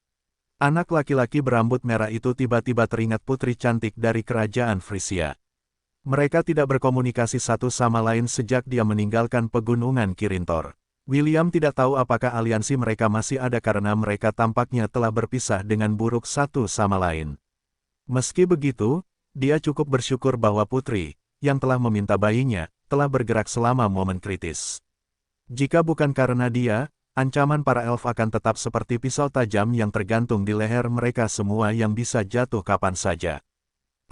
Anak laki-laki berambut merah itu tiba-tiba teringat putri cantik dari kerajaan Frisia. Mereka tidak berkomunikasi satu sama lain sejak dia meninggalkan pegunungan Kirintor. William tidak tahu apakah aliansi mereka masih ada karena mereka tampaknya telah berpisah dengan buruk satu sama lain. Meski begitu, dia cukup bersyukur bahwa putri, yang telah meminta bayinya, telah bergerak selama momen kritis. Jika bukan karena dia, ancaman para elf akan tetap seperti pisau tajam yang tergantung di leher mereka semua yang bisa jatuh kapan saja.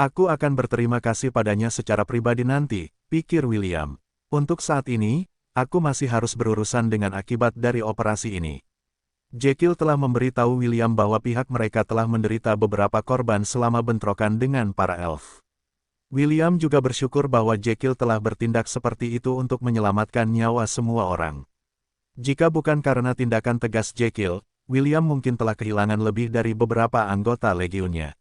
Aku akan berterima kasih padanya secara pribadi nanti, pikir William. Untuk saat ini, aku masih harus berurusan dengan akibat dari operasi ini. Jekyll telah memberitahu William bahwa pihak mereka telah menderita beberapa korban selama bentrokan dengan para elf. William juga bersyukur bahwa Jekyll telah bertindak seperti itu untuk menyelamatkan nyawa semua orang. Jika bukan karena tindakan tegas Jekyll, William mungkin telah kehilangan lebih dari beberapa anggota legionnya.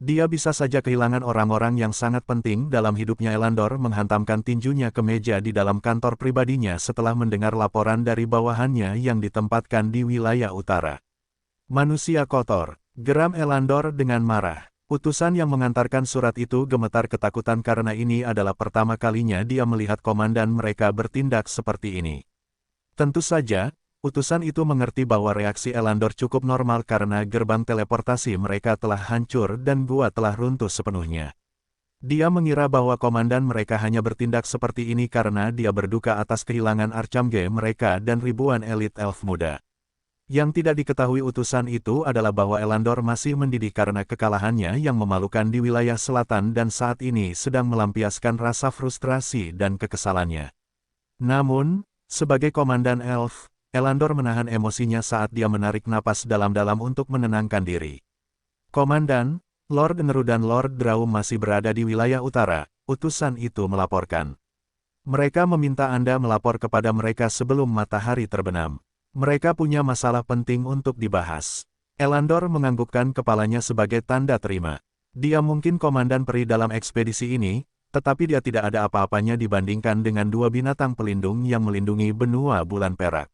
Dia bisa saja kehilangan orang-orang yang sangat penting dalam hidupnya. Elandor menghantamkan tinjunya ke meja di dalam kantor pribadinya setelah mendengar laporan dari bawahannya yang ditempatkan di wilayah utara. Manusia kotor, geram Elandor dengan marah. Utusan yang mengantarkan surat itu gemetar ketakutan karena ini adalah pertama kalinya dia melihat komandan mereka bertindak seperti ini. Tentu saja, utusan itu mengerti bahwa reaksi Elandor cukup normal karena gerbang teleportasi mereka telah hancur dan gua telah runtuh sepenuhnya. Dia mengira bahwa komandan mereka hanya bertindak seperti ini karena dia berduka atas kehilangan Archambae mereka dan ribuan elit elf muda. Yang tidak diketahui utusan itu adalah bahwa Elandor masih mendidih karena kekalahannya yang memalukan di wilayah selatan dan saat ini sedang melampiaskan rasa frustrasi dan kekesalannya. Namun, sebagai komandan elf, Elandor menahan emosinya saat dia menarik napas dalam-dalam untuk menenangkan diri. Komandan, Lord Neru dan Lord Draum masih berada di wilayah utara, utusan itu melaporkan. Mereka meminta Anda melapor kepada mereka sebelum matahari terbenam. Mereka punya masalah penting untuk dibahas. Elandor menganggukkan kepalanya sebagai tanda terima. Dia mungkin komandan peri dalam ekspedisi ini, tetapi dia tidak ada apa-apanya dibandingkan dengan dua binatang pelindung yang melindungi benua bulan perak.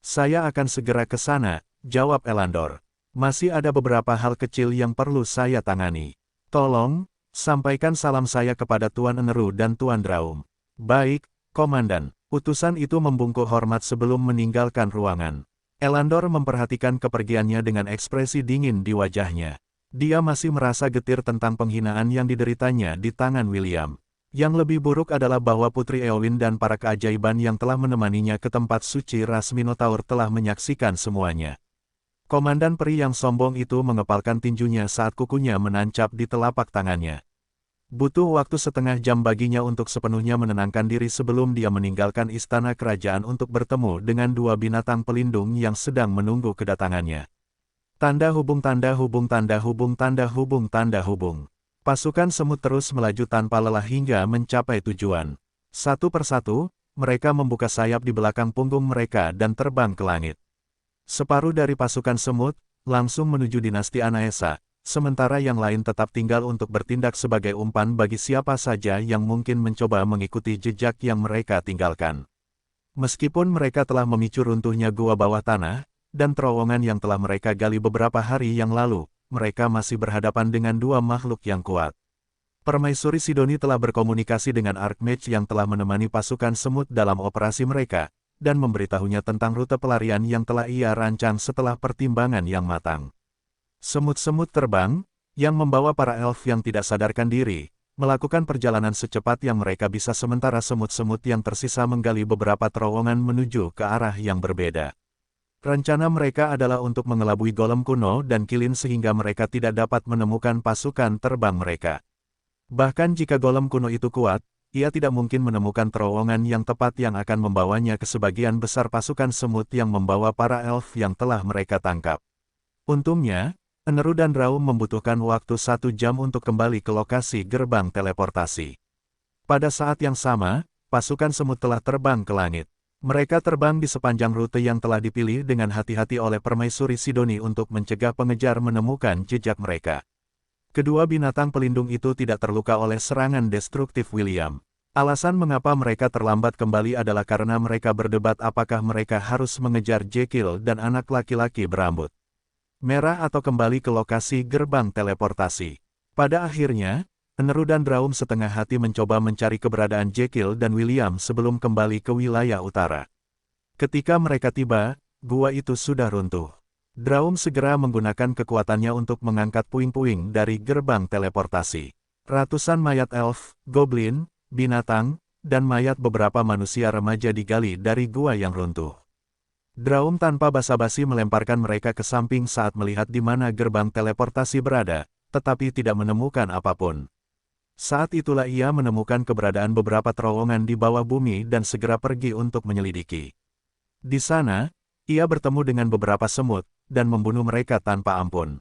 Saya akan segera ke sana, jawab Elandor. Masih ada beberapa hal kecil yang perlu saya tangani. Tolong, sampaikan salam saya kepada Tuan Neru dan Tuan Draum. Baik, Komandan. Utusan itu membungkuk hormat sebelum meninggalkan ruangan. Elandor memperhatikan kepergiannya dengan ekspresi dingin di wajahnya. Dia masih merasa getir tentang penghinaan yang dideritanya di tangan William. Yang lebih buruk adalah bahwa Putri Eowyn dan para keajaiban yang telah menemaninya ke tempat suci ras Minotaur telah menyaksikan semuanya. Komandan peri yang sombong itu mengepalkan tinjunya saat kukunya menancap di telapak tangannya. Butuh waktu setengah jam baginya untuk sepenuhnya menenangkan diri sebelum dia meninggalkan istana kerajaan untuk bertemu dengan dua binatang pelindung yang sedang menunggu kedatangannya. Tanda hubung tanda hubung tanda hubung tanda hubung tanda hubung. Pasukan semut terus melaju tanpa lelah hingga mencapai tujuan. Satu persatu, mereka membuka sayap di belakang punggung mereka dan terbang ke langit. Separuh dari pasukan semut, langsung menuju dinasti Anaesa, sementara yang lain tetap tinggal untuk bertindak sebagai umpan bagi siapa saja yang mungkin mencoba mengikuti jejak yang mereka tinggalkan. Meskipun mereka telah memicu runtuhnya gua bawah tanah, dan terowongan yang telah mereka gali beberapa hari yang lalu, mereka masih berhadapan dengan dua makhluk yang kuat. Permaisuri Sidoni telah berkomunikasi dengan Archmage yang telah menemani pasukan semut dalam operasi mereka, dan memberitahunya tentang rute pelarian yang telah ia rancang setelah pertimbangan yang matang. Semut-semut terbang, yang membawa para elf yang tidak sadarkan diri, melakukan perjalanan secepat yang mereka bisa sementara semut-semut yang tersisa menggali beberapa terowongan menuju ke arah yang berbeda. Rencana mereka adalah untuk mengelabui golem kuno dan kilin sehingga mereka tidak dapat menemukan pasukan terbang mereka. Bahkan jika golem kuno itu kuat, ia tidak mungkin menemukan terowongan yang tepat yang akan membawanya ke sebagian besar pasukan semut yang membawa para elf yang telah mereka tangkap. Untungnya, Eneru dan Raum membutuhkan waktu 1 jam untuk kembali ke lokasi gerbang teleportasi. Pada saat yang sama, pasukan semut telah terbang ke langit. Mereka terbang di sepanjang rute yang telah dipilih dengan hati-hati oleh Permaisuri Sidoni untuk mencegah pengejar menemukan jejak mereka. Kedua binatang pelindung itu tidak terluka oleh serangan destruktif William. Alasan mengapa mereka terlambat kembali adalah karena mereka berdebat apakah mereka harus mengejar Jekyll dan anak laki-laki berambut merah atau kembali ke lokasi gerbang teleportasi. Pada akhirnya, Eneru dan Raum setengah hati mencoba mencari keberadaan Jekyll dan William sebelum kembali ke wilayah utara. Ketika mereka tiba, gua itu sudah runtuh. Raum segera menggunakan kekuatannya untuk mengangkat puing-puing dari gerbang teleportasi. Ratusan mayat elf, goblin, binatang, dan mayat beberapa manusia remaja digali dari gua yang runtuh. Raum tanpa basa-basi melemparkan mereka ke samping saat melihat di mana gerbang teleportasi berada, tetapi tidak menemukan apapun. Saat itulah ia menemukan keberadaan beberapa terowongan di bawah bumi dan segera pergi untuk menyelidiki. Di sana, ia bertemu dengan beberapa semut, dan membunuh mereka tanpa ampun.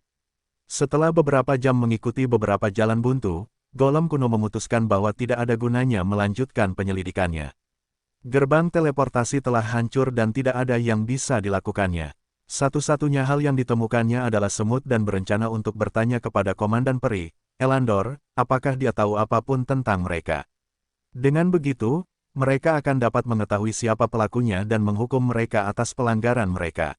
Setelah beberapa jam mengikuti beberapa jalan buntu, Golem kuno memutuskan bahwa tidak ada gunanya melanjutkan penyelidikannya. Gerbang teleportasi telah hancur dan tidak ada yang bisa dilakukannya. Satu-satunya hal yang ditemukannya adalah semut dan berencana untuk bertanya kepada Komandan Peri, Elandor, apakah dia tahu apapun tentang mereka. Dengan begitu, mereka akan dapat mengetahui siapa pelakunya dan menghukum mereka atas pelanggaran mereka.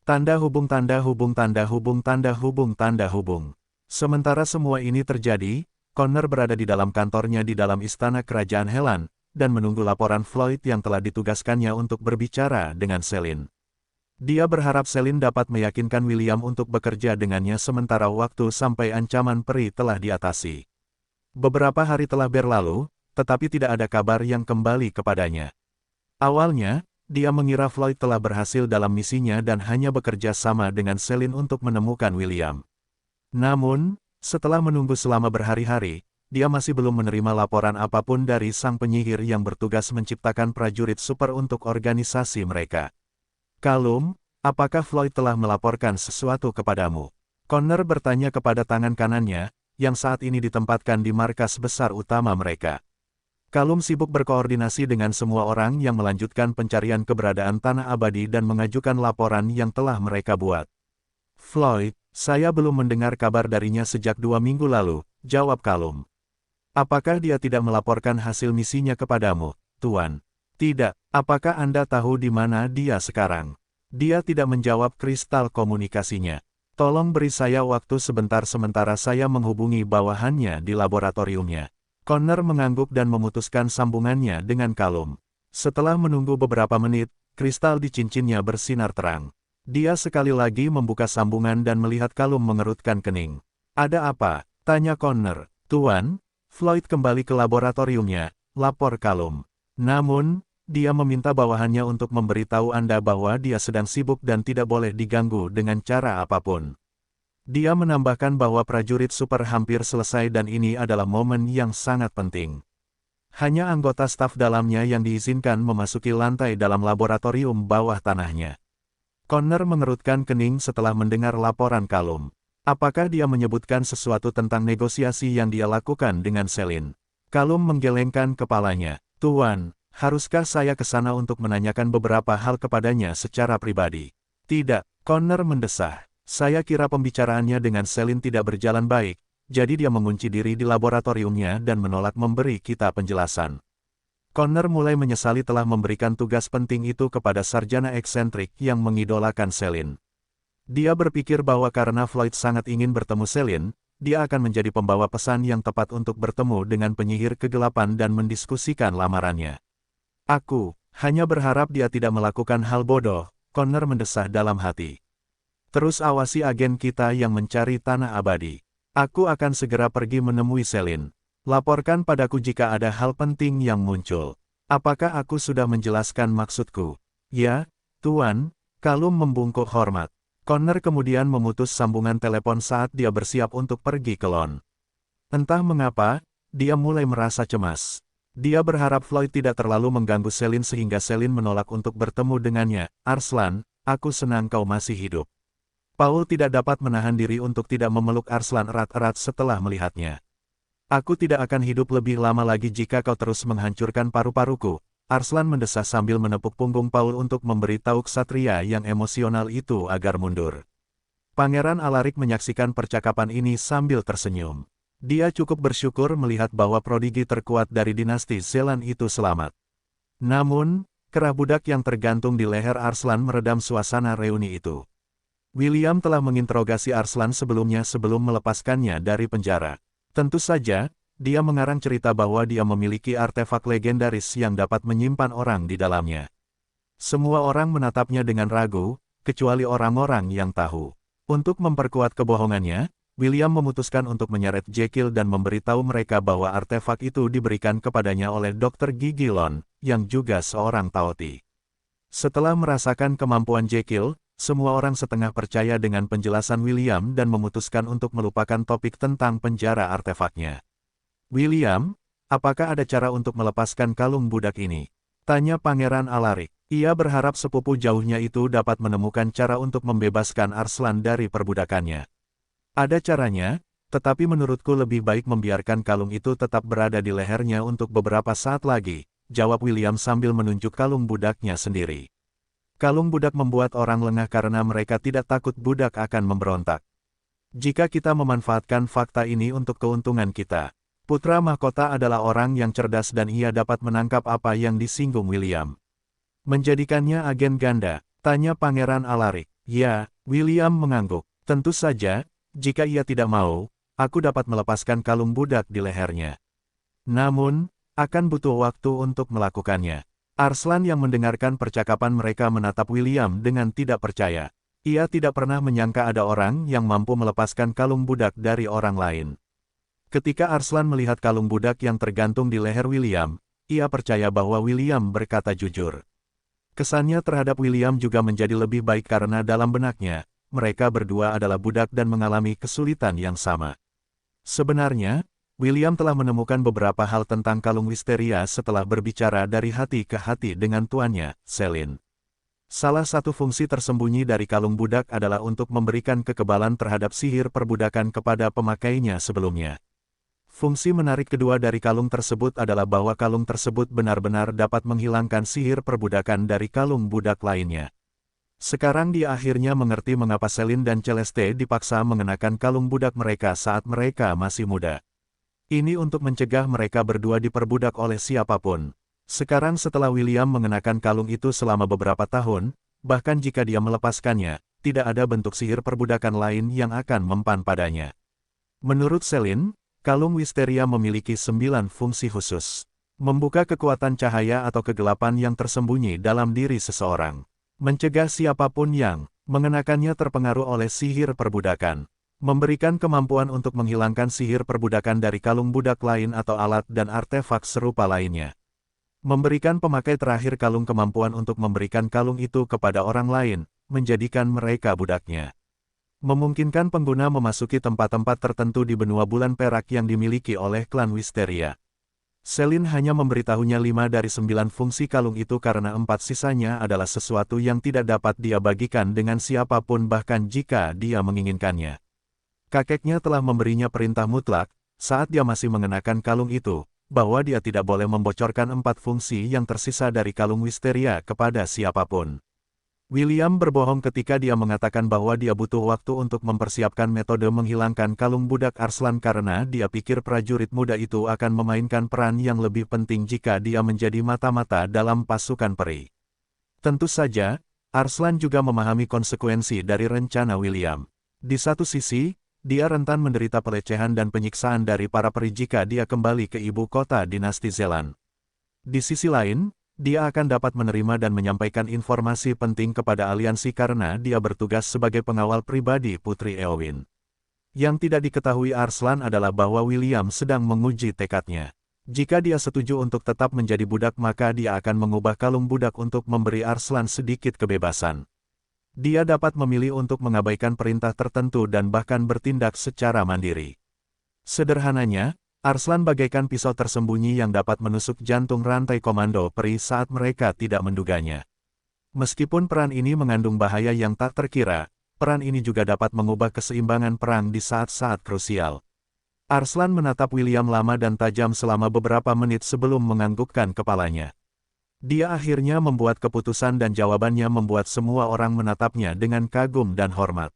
Tanda hubung tanda hubung tanda hubung tanda hubung tanda hubung. Sementara semua ini terjadi, Connor berada di dalam kantornya di dalam istana kerajaan Helan, dan menunggu laporan Floyd yang telah ditugaskannya untuk berbicara dengan Celine. Dia berharap Celine dapat meyakinkan William untuk bekerja dengannya sementara waktu sampai ancaman peri telah diatasi. Beberapa hari telah berlalu, tetapi tidak ada kabar yang kembali kepadanya. Awalnya, dia mengira Floyd telah berhasil dalam misinya dan hanya bekerja sama dengan Celine untuk menemukan William. Namun, setelah menunggu selama berhari-hari, dia masih belum menerima laporan apapun dari sang penyihir yang bertugas menciptakan prajurit super untuk organisasi mereka. Kalum, apakah Floyd telah melaporkan sesuatu kepadamu? Connor bertanya kepada tangan kanannya, yang saat ini ditempatkan di markas besar utama mereka. Kalum sibuk berkoordinasi dengan semua orang yang melanjutkan pencarian keberadaan Tanah Abadi dan mengajukan laporan yang telah mereka buat. Floyd, saya belum mendengar kabar darinya sejak 2 minggu lalu, jawab Kalum. Apakah dia tidak melaporkan hasil misinya kepadamu, Tuan? Tidak. Apakah Anda tahu di mana dia sekarang? Dia tidak menjawab kristal komunikasinya. Tolong beri saya waktu sebentar sementara saya menghubungi bawahannya di laboratoriumnya. Connor mengangguk dan memutuskan sambungannya dengan Kalum. Setelah menunggu beberapa menit, kristal di cincinnya bersinar terang. Dia sekali lagi membuka sambungan dan melihat Kalum mengerutkan kening. Ada apa? Tanya Connor. Tuan, Floyd kembali ke laboratoriumnya, lapor Kalum. Namun, dia meminta bawahannya untuk memberitahu Anda bahwa dia sedang sibuk dan tidak boleh diganggu dengan cara apapun. Dia menambahkan bahwa prajurit super hampir selesai dan ini adalah momen yang sangat penting. Hanya anggota staf dalamnya yang diizinkan memasuki lantai dalam laboratorium bawah tanahnya. Connor mengerutkan kening setelah mendengar laporan Kalum. Apakah dia menyebutkan sesuatu tentang negosiasi yang dia lakukan dengan Celine? Kalum menggelengkan kepalanya. Tuan, haruskah saya ke sana untuk menanyakan beberapa hal kepadanya secara pribadi? Tidak, Connor mendesah. Saya kira pembicaraannya dengan Celine tidak berjalan baik, jadi dia mengunci diri di laboratoriumnya dan menolak memberi kita penjelasan. Connor mulai menyesali telah memberikan tugas penting itu kepada sarjana eksentrik yang mengidolakan Celine. Dia berpikir bahwa karena Floyd sangat ingin bertemu Celine, dia akan menjadi pembawa pesan yang tepat untuk bertemu dengan penyihir kegelapan dan mendiskusikan lamarannya. Aku hanya berharap dia tidak melakukan hal bodoh, Connor mendesah dalam hati. Terus awasi agen kita yang mencari Tanah Abadi. Aku akan segera pergi menemui Celine. Laporkan padaku jika ada hal penting yang muncul. Apakah aku sudah menjelaskan maksudku? Ya, Tuan, Kalum membungkuk hormat. Connor kemudian memutus sambungan telepon saat dia bersiap untuk pergi ke Lon. Entah mengapa, dia mulai merasa cemas. Dia berharap Floyd tidak terlalu mengganggu Celine sehingga Celine menolak untuk bertemu dengannya. Arslan, aku senang kau masih hidup. Paul tidak dapat menahan diri untuk tidak memeluk Arslan erat-erat setelah melihatnya. Aku tidak akan hidup lebih lama lagi jika kau terus menghancurkan paru-paruku, Arslan mendesah sambil menepuk punggung Paul untuk memberitahu ksatria yang emosional itu agar mundur. Pangeran Alaric menyaksikan percakapan ini sambil tersenyum. Dia cukup bersyukur melihat bahwa prodigi terkuat dari dinasti Zelan itu selamat. Namun, kerah budak yang tergantung di leher Arslan meredam suasana reuni itu. William telah menginterogasi Arslan sebelumnya sebelum melepaskannya dari penjara. Tentu saja, dia mengarang cerita bahwa dia memiliki artefak legendaris yang dapat menyimpan orang di dalamnya. Semua orang menatapnya dengan ragu, kecuali orang-orang yang tahu. Untuk memperkuat kebohongannya, William memutuskan untuk menyeret Jekyll dan memberitahu mereka bahwa artefak itu diberikan kepadanya oleh Dr. Gigilon, yang juga seorang Taoti. Setelah merasakan kemampuan Jekyll, semua orang setengah percaya dengan penjelasan William dan memutuskan untuk melupakan topik tentang penjara artefaknya. William, apakah ada cara untuk melepaskan kalung budak ini? Tanya Pangeran Alaric. Ia berharap sepupu jauhnya itu dapat menemukan cara untuk membebaskan Arslan dari perbudakannya. Ada caranya, tetapi menurutku lebih baik membiarkan kalung itu tetap berada di lehernya untuk beberapa saat lagi, jawab William sambil menunjuk kalung budaknya sendiri. Kalung budak membuat orang lengah karena mereka tidak takut budak akan memberontak. Jika kita memanfaatkan fakta ini untuk keuntungan kita, putra mahkota adalah orang yang cerdas dan ia dapat menangkap apa yang disinggung William. Menjadikannya agen ganda, tanya Pangeran Alaric. Ya, William mengangguk. Tentu saja, jika ia tidak mau, aku dapat melepaskan kalung budak di lehernya. Namun, akan butuh waktu untuk melakukannya. Arslan yang mendengarkan percakapan mereka menatap William dengan tidak percaya. Ia tidak pernah menyangka ada orang yang mampu melepaskan kalung budak dari orang lain. Ketika Arslan melihat kalung budak yang tergantung di leher William, ia percaya bahwa William berkata jujur. Kesannya terhadap William juga menjadi lebih baik karena dalam benaknya, mereka berdua adalah budak dan mengalami kesulitan yang sama. Sebenarnya, William telah menemukan beberapa hal tentang kalung wisteria setelah berbicara dari hati ke hati dengan tuannya, Selin. Salah satu fungsi tersembunyi dari kalung budak adalah untuk memberikan kekebalan terhadap sihir perbudakan kepada pemakainya sebelumnya. Fungsi menarik kedua dari kalung tersebut adalah bahwa kalung tersebut benar-benar dapat menghilangkan sihir perbudakan dari kalung budak lainnya. Sekarang dia akhirnya mengerti mengapa Selin dan Celeste dipaksa mengenakan kalung budak mereka saat mereka masih muda. Ini untuk mencegah mereka berdua diperbudak oleh siapapun. Sekarang setelah William mengenakan kalung itu selama beberapa tahun, bahkan jika dia melepaskannya, tidak ada bentuk sihir perbudakan lain yang akan mempan padanya. Menurut Selin, kalung wisteria memiliki 9 fungsi khusus. Membuka kekuatan cahaya atau kegelapan yang tersembunyi dalam diri seseorang. Mencegah siapapun yang mengenakannya terpengaruh oleh sihir perbudakan. Memberikan kemampuan untuk menghilangkan sihir perbudakan dari kalung budak lain atau alat dan artefak serupa lainnya. Memberikan pemakai terakhir kalung kemampuan untuk memberikan kalung itu kepada orang lain, menjadikan mereka budaknya. Memungkinkan pengguna memasuki tempat-tempat tertentu di benua bulan perak yang dimiliki oleh klan Wisteria. Selin hanya memberitahunya 5 dari 9 fungsi kalung itu karena 4 sisanya adalah sesuatu yang tidak dapat dia bagikan dengan siapapun bahkan jika dia menginginkannya. Kakeknya telah memberinya perintah mutlak, saat dia masih mengenakan kalung itu, bahwa dia tidak boleh membocorkan 4 fungsi yang tersisa dari kalung wisteria kepada siapapun. William berbohong ketika dia mengatakan bahwa dia butuh waktu untuk mempersiapkan metode menghilangkan kalung budak Arslan karena dia pikir prajurit muda itu akan memainkan peran yang lebih penting jika dia menjadi mata-mata dalam pasukan peri. Tentu saja, Arslan juga memahami konsekuensi dari rencana William. Di satu sisi, dia rentan menderita pelecehan dan penyiksaan dari para peri jika dia kembali ke ibu kota dinasti Zelan. Di sisi lain, dia akan dapat menerima dan menyampaikan informasi penting kepada aliansi karena dia bertugas sebagai pengawal pribadi Putri Eowyn. Yang tidak diketahui Arslan adalah bahwa William sedang menguji tekadnya. Jika dia setuju untuk tetap menjadi budak maka dia akan mengubah kalung budak untuk memberi Arslan sedikit kebebasan. Dia dapat memilih untuk mengabaikan perintah tertentu dan bahkan bertindak secara mandiri. Sederhananya, Arslan bagaikan pisau tersembunyi yang dapat menusuk jantung rantai komando peri saat mereka tidak menduganya. Meskipun peran ini mengandung bahaya yang tak terkira, peran ini juga dapat mengubah keseimbangan perang di saat-saat krusial. Arslan menatap William lama dan tajam selama beberapa menit sebelum menganggukkan kepalanya. Dia akhirnya membuat keputusan dan jawabannya membuat semua orang menatapnya dengan kagum dan hormat.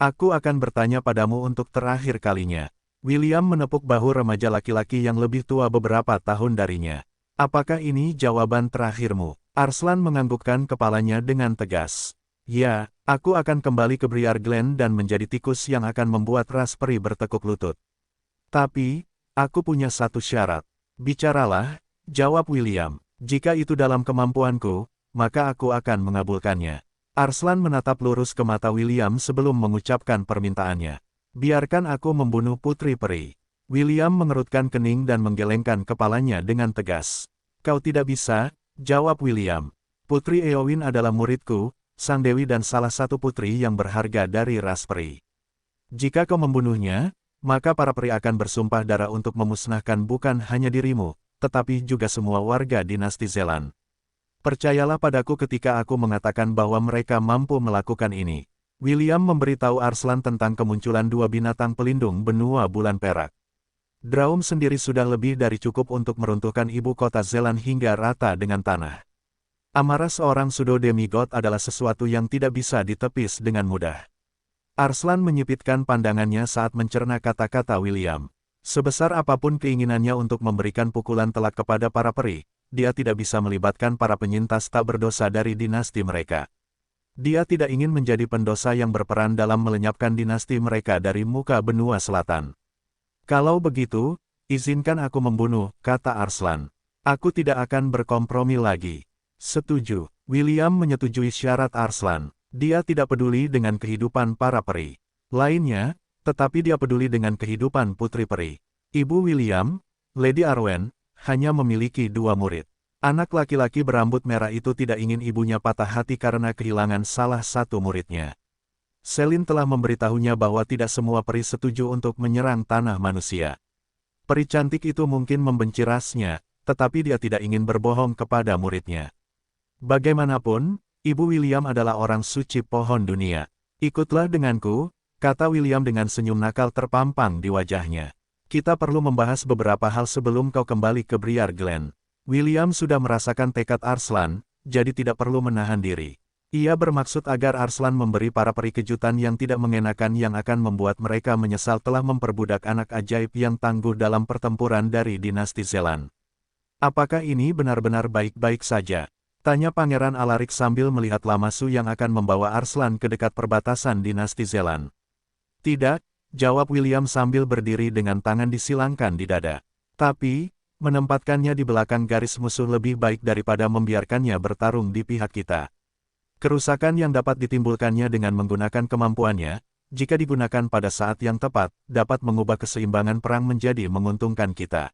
Aku akan bertanya padamu untuk terakhir kalinya. William menepuk bahu remaja laki-laki yang lebih tua beberapa tahun darinya. Apakah ini jawaban terakhirmu? Arslan menganggukkan kepalanya dengan tegas. Ya, aku akan kembali ke Briar Glen dan menjadi tikus yang akan membuat Raspberry bertekuk lutut. Tapi, aku punya satu syarat. Bicaralah, jawab William. Jika itu dalam kemampuanku, maka aku akan mengabulkannya. Arslan menatap lurus ke mata William sebelum mengucapkan permintaannya. Biarkan aku membunuh Putri Peri. William mengerutkan kening dan menggelengkan kepalanya dengan tegas. Kau tidak bisa, jawab William. Putri Eowyn adalah muridku, sang dewi dan salah satu putri yang berharga dari Raspberry. Jika kau membunuhnya, maka para peri akan bersumpah darah untuk memusnahkan bukan hanya dirimu, tetapi juga semua warga dinasti Zelan. Percayalah padaku ketika aku mengatakan bahwa mereka mampu melakukan ini. William memberitahu Arslan tentang kemunculan dua binatang pelindung benua bulan perak. Draum sendiri sudah lebih dari cukup untuk meruntuhkan ibu kota Zelan hingga rata dengan tanah. Amarah seorang pseudo demigod adalah sesuatu yang tidak bisa ditepis dengan mudah. Arslan menyipitkan pandangannya saat mencerna kata-kata William. Sebesar apapun keinginannya untuk memberikan pukulan telak kepada para peri, dia tidak bisa melibatkan para penyintas tak berdosa dari dinasti mereka. Dia tidak ingin menjadi pendosa yang berperan dalam melenyapkan dinasti mereka dari muka benua selatan. Kalau begitu, izinkan aku membunuh, kata Arslan. Aku tidak akan berkompromi lagi. Setuju. William menyetujui syarat Arslan. Dia tidak peduli dengan kehidupan para peri lainnya, tetapi dia peduli dengan kehidupan putri peri. Ibu William, Lady Arwen, hanya memiliki dua murid. Anak laki-laki berambut merah itu tidak ingin ibunya patah hati karena kehilangan salah satu muridnya. Selin telah memberitahunya bahwa tidak semua peri setuju untuk menyerang tanah manusia. Peri cantik itu mungkin membenci rasnya, tetapi dia tidak ingin berbohong kepada muridnya. Bagaimanapun, Ibu William adalah orang suci pohon dunia. Ikutlah denganku, kata William dengan senyum nakal terpampang di wajahnya. Kita perlu membahas beberapa hal sebelum kau kembali ke Briar Glen. William sudah merasakan tekad Arslan, jadi tidak perlu menahan diri. Ia bermaksud agar Arslan memberi para peri kejutan yang tidak mengenakan yang akan membuat mereka menyesal telah memperbudak anak ajaib yang tangguh dalam pertempuran dari dinasti Zelan. Apakah ini benar-benar baik-baik saja? Tanya Pangeran Alaric sambil melihat Lamasu yang akan membawa Arslan ke dekat perbatasan dinasti Zelan. Tidak, jawab William sambil berdiri dengan tangan disilangkan di dada. Tapi, menempatkannya di belakang garis musuh lebih baik daripada membiarkannya bertarung di pihak kita. Kerusakan yang dapat ditimbulkannya dengan menggunakan kemampuannya, jika digunakan pada saat yang tepat, dapat mengubah keseimbangan perang menjadi menguntungkan kita.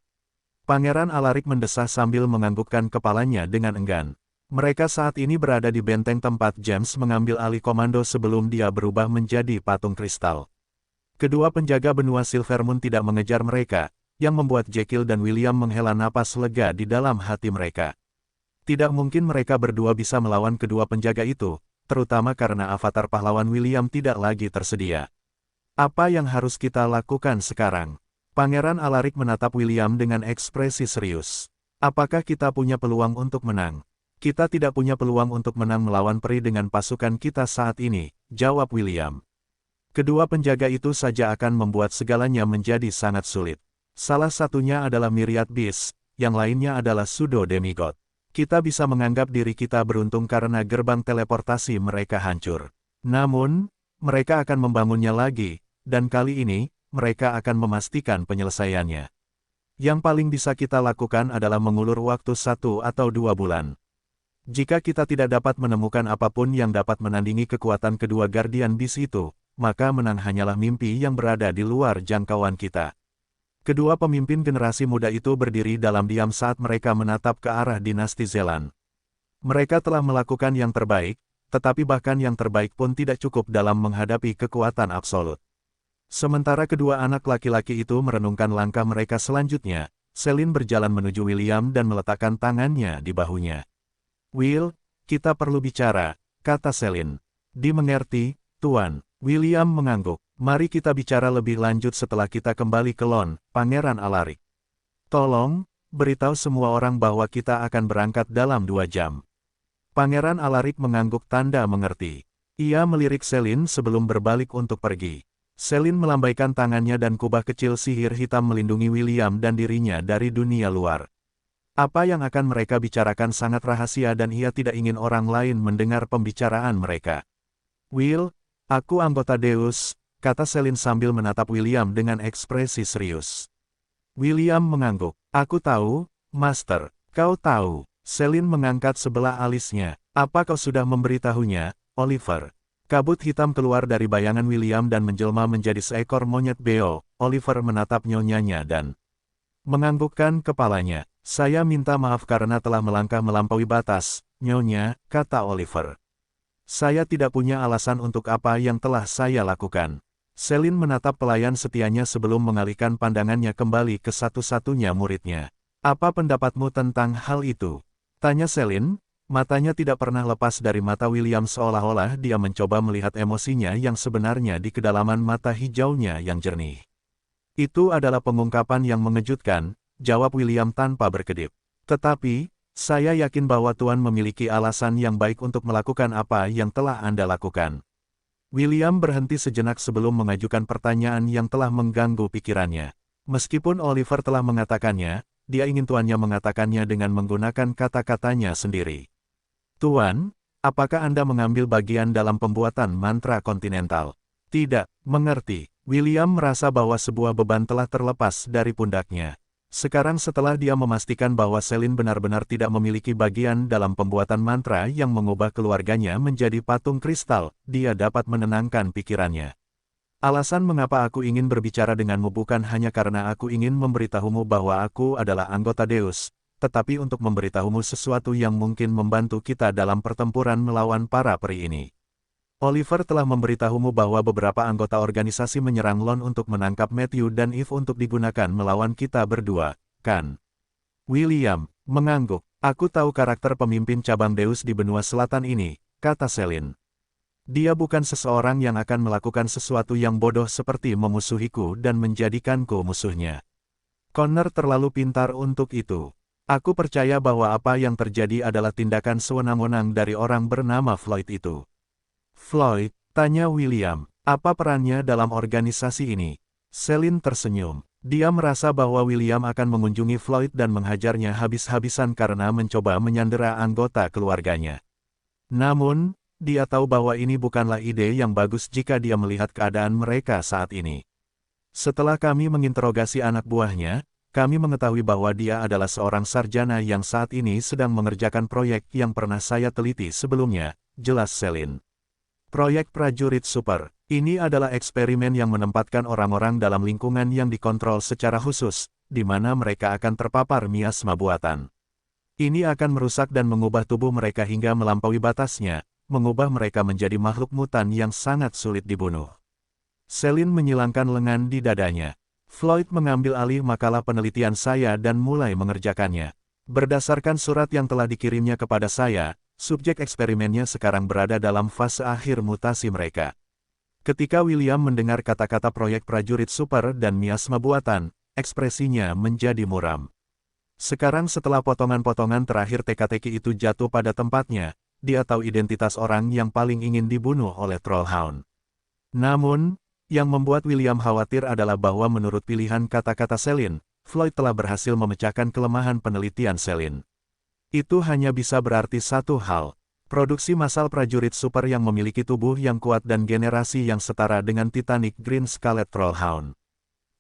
Pangeran Alaric mendesah sambil menganggukkan kepalanya dengan enggan. Mereka saat ini berada di benteng tempat James mengambil alih komando sebelum dia berubah menjadi patung kristal. Kedua penjaga benua Silvermoon tidak mengejar mereka, yang membuat Jekyll dan William menghela napas lega di dalam hati mereka. Tidak mungkin mereka berdua bisa melawan kedua penjaga itu, terutama karena avatar pahlawan William tidak lagi tersedia. Apa yang harus kita lakukan sekarang? Pangeran Alaric menatap William dengan ekspresi serius. Apakah kita punya peluang untuk menang? Kita tidak punya peluang untuk menang melawan peri dengan pasukan kita saat ini, jawab William. Kedua penjaga itu saja akan membuat segalanya menjadi sangat sulit. Salah satunya adalah Myriad Beast, yang lainnya adalah pseudo demigod. Kita bisa menganggap diri kita beruntung karena gerbang teleportasi mereka hancur. Namun, mereka akan membangunnya lagi, dan kali ini, mereka akan memastikan penyelesaiannya. Yang paling bisa kita lakukan adalah mengulur waktu 1 atau 2 bulan. Jika kita tidak dapat menemukan apapun yang dapat menandingi kekuatan kedua Guardian Beast itu, maka menang hanyalah mimpi yang berada di luar jangkauan kita. Kedua pemimpin generasi muda itu berdiri dalam diam saat mereka menatap ke arah dinasti Zelan. Mereka telah melakukan yang terbaik, tetapi bahkan yang terbaik pun tidak cukup dalam menghadapi kekuatan absolut. Sementara kedua anak laki-laki itu merenungkan langkah mereka selanjutnya, Selin berjalan menuju William dan meletakkan tangannya di bahunya. Will, kita perlu bicara, kata Selin. Dimengerti, Tuan, William mengangguk. Mari kita bicara lebih lanjut setelah kita kembali ke Lon, Pangeran Alaric. Tolong, beritahu semua orang bahwa kita akan berangkat dalam 2 jam. Pangeran Alaric mengangguk tanda mengerti. Ia melirik Celine sebelum berbalik untuk pergi. Celine melambaikan tangannya dan kubah kecil sihir hitam melindungi William dan dirinya dari dunia luar. Apa yang akan mereka bicarakan sangat rahasia dan ia tidak ingin orang lain mendengar pembicaraan mereka. Will, aku anggota Deus, kata Celine sambil menatap William dengan ekspresi serius. William mengangguk. Aku tahu, Master. Kau tahu. Celine mengangkat sebelah alisnya. Apa kau sudah memberitahunya, Oliver? Kabut hitam keluar dari bayangan William dan menjelma menjadi seekor monyet beo. Oliver menatap nyonyanya dan menganggukkan kepalanya. Saya minta maaf karena telah melangkah melampaui batas, Nyonya, kata Oliver. Saya tidak punya alasan untuk apa yang telah saya lakukan. Celine menatap pelayan setianya sebelum mengalihkan pandangannya kembali ke satu-satunya muridnya. Apa pendapatmu tentang hal itu? Tanya Celine, matanya tidak pernah lepas dari mata William seolah-olah dia mencoba melihat emosinya yang sebenarnya di kedalaman mata hijaunya yang jernih. Itu adalah pengungkapan yang mengejutkan, jawab William tanpa berkedip. Tetapi, saya yakin bahwa Tuan memiliki alasan yang baik untuk melakukan apa yang telah Anda lakukan. William berhenti sejenak sebelum mengajukan pertanyaan yang telah mengganggu pikirannya. Meskipun Oliver telah mengatakannya, dia ingin tuannya mengatakannya dengan menggunakan kata-katanya sendiri. Tuan, apakah Anda mengambil bagian dalam pembuatan mantra kontinental? Tidak, mengerti. William merasa bahwa sebuah beban telah terlepas dari pundaknya. Sekarang setelah dia memastikan bahwa Celine benar-benar tidak memiliki bagian dalam pembuatan mantra yang mengubah keluarganya menjadi patung kristal, dia dapat menenangkan pikirannya. Alasan mengapa aku ingin berbicara denganmu bukan hanya karena aku ingin memberitahumu bahwa aku adalah anggota Deus, tetapi untuk memberitahumu sesuatu yang mungkin membantu kita dalam pertempuran melawan para peri ini. Oliver telah memberitahumu bahwa beberapa anggota organisasi menyerang Lon untuk menangkap Matthew dan Eve untuk digunakan melawan kita berdua, kan? William mengangguk. Aku tahu karakter pemimpin cabang Deus di benua selatan ini, kata Celine. Dia bukan seseorang yang akan melakukan sesuatu yang bodoh seperti memusuhiku dan menjadikanku musuhnya. Connor terlalu pintar untuk itu. Aku percaya bahwa apa yang terjadi adalah tindakan sewenang-wenang dari orang bernama Floyd itu. Floyd, tanya William, apa perannya dalam organisasi ini? Celine tersenyum. Dia merasa bahwa William akan mengunjungi Floyd dan menghajarnya habis-habisan karena mencoba menyandera anggota keluarganya. Namun, dia tahu bahwa ini bukanlah ide yang bagus jika dia melihat keadaan mereka saat ini. Setelah kami menginterogasi anak buahnya, kami mengetahui bahwa dia adalah seorang sarjana yang saat ini sedang mengerjakan proyek yang pernah saya teliti sebelumnya, jelas Celine. Proyek prajurit super, ini adalah eksperimen yang menempatkan orang-orang dalam lingkungan yang dikontrol secara khusus, di mana mereka akan terpapar miasma buatan. Ini akan merusak dan mengubah tubuh mereka hingga melampaui batasnya, mengubah mereka menjadi makhluk mutan yang sangat sulit dibunuh. Celine menyilangkan lengan di dadanya. Floyd mengambil alih makalah penelitian saya dan mulai mengerjakannya. Berdasarkan surat yang telah dikirimnya kepada saya, subjek eksperimennya sekarang berada dalam fase akhir mutasi mereka. Ketika William mendengar kata-kata proyek prajurit super dan miasma buatan, ekspresinya menjadi muram. Sekarang setelah potongan-potongan terakhir teka-teki itu jatuh pada tempatnya, dia tahu identitas orang yang paling ingin dibunuh oleh Trollhound. Namun, yang membuat William khawatir adalah bahwa menurut pilihan kata-kata Celine, Floyd telah berhasil memecahkan kelemahan penelitian Celine. Itu hanya bisa berarti satu hal, produksi massal prajurit super yang memiliki tubuh yang kuat dan generasi yang setara dengan Titanic Green Scarlet Trollhound.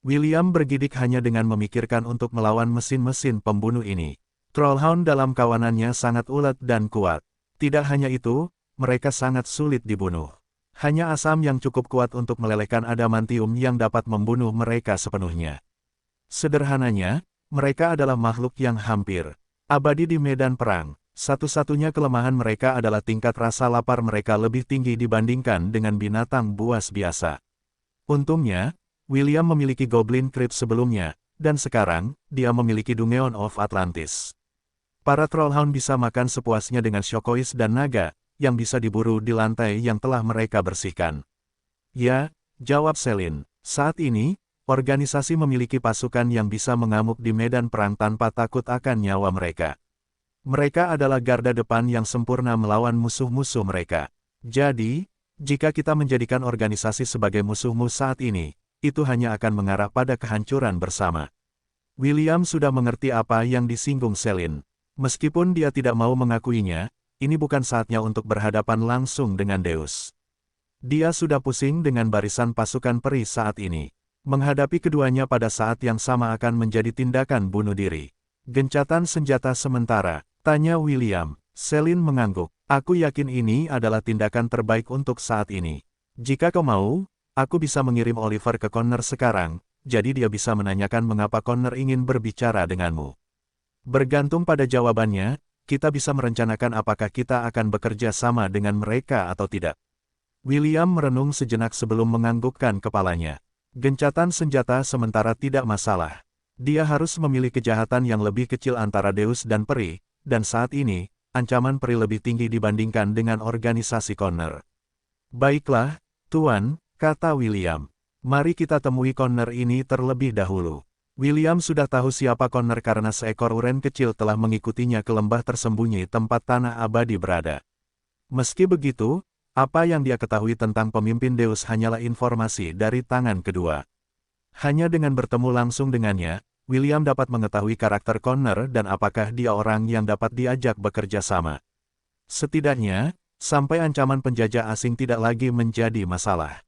William bergidik hanya dengan memikirkan untuk melawan mesin-mesin pembunuh ini. Trollhound dalam kawanannya sangat ulet dan kuat. Tidak hanya itu, mereka sangat sulit dibunuh. Hanya asam yang cukup kuat untuk melelehkan adamantium yang dapat membunuh mereka sepenuhnya. Sederhananya, mereka adalah makhluk yang hampir abadi di medan perang. Satu-satunya kelemahan mereka adalah tingkat rasa lapar mereka lebih tinggi dibandingkan dengan binatang buas biasa. Untungnya, William memiliki Goblin Crypt sebelumnya, dan sekarang, dia memiliki Dungeon of Atlantis. Para Trollhound bisa makan sepuasnya dengan Shokois dan naga, yang bisa diburu di lantai yang telah mereka bersihkan. Ya, jawab Selin. Saat ini, organisasi memiliki pasukan yang bisa mengamuk di medan perang tanpa takut akan nyawa mereka. Mereka adalah garda depan yang sempurna melawan musuh-musuh mereka. Jadi, jika kita menjadikan organisasi sebagai musuhmu saat ini, itu hanya akan mengarah pada kehancuran bersama. William sudah mengerti apa yang disinggung Selin. Meskipun dia tidak mau mengakuinya, ini bukan saatnya untuk berhadapan langsung dengan Deus. Dia sudah pusing dengan barisan pasukan peri saat ini. Menghadapi keduanya pada saat yang sama akan menjadi tindakan bunuh diri. Gencatan senjata sementara, tanya William. Selin mengangguk. Aku yakin ini adalah tindakan terbaik untuk saat ini. Jika kau mau, aku bisa mengirim Oliver ke Connor sekarang, jadi dia bisa menanyakan mengapa Connor ingin berbicara denganmu. Bergantung pada jawabannya, kita bisa merencanakan apakah kita akan bekerja sama dengan mereka atau tidak. William merenung sejenak sebelum menganggukkan kepalanya. Gencatan senjata sementara tidak masalah. Dia harus memilih kejahatan yang lebih kecil antara Deus dan peri, dan saat ini, ancaman peri lebih tinggi dibandingkan dengan organisasi Connor. Baiklah, Tuan, kata William. Mari kita temui Connor ini terlebih dahulu. William sudah tahu siapa Connor karena seekor uren kecil telah mengikutinya ke lembah tersembunyi tempat tanah abadi berada. Meski begitu, apa yang dia ketahui tentang pemimpin Deus hanyalah informasi dari tangan kedua. Hanya dengan bertemu langsung dengannya, William dapat mengetahui karakter Connor dan apakah dia orang yang dapat diajak bekerja sama. Setidaknya, sampai ancaman penjajah asing tidak lagi menjadi masalah.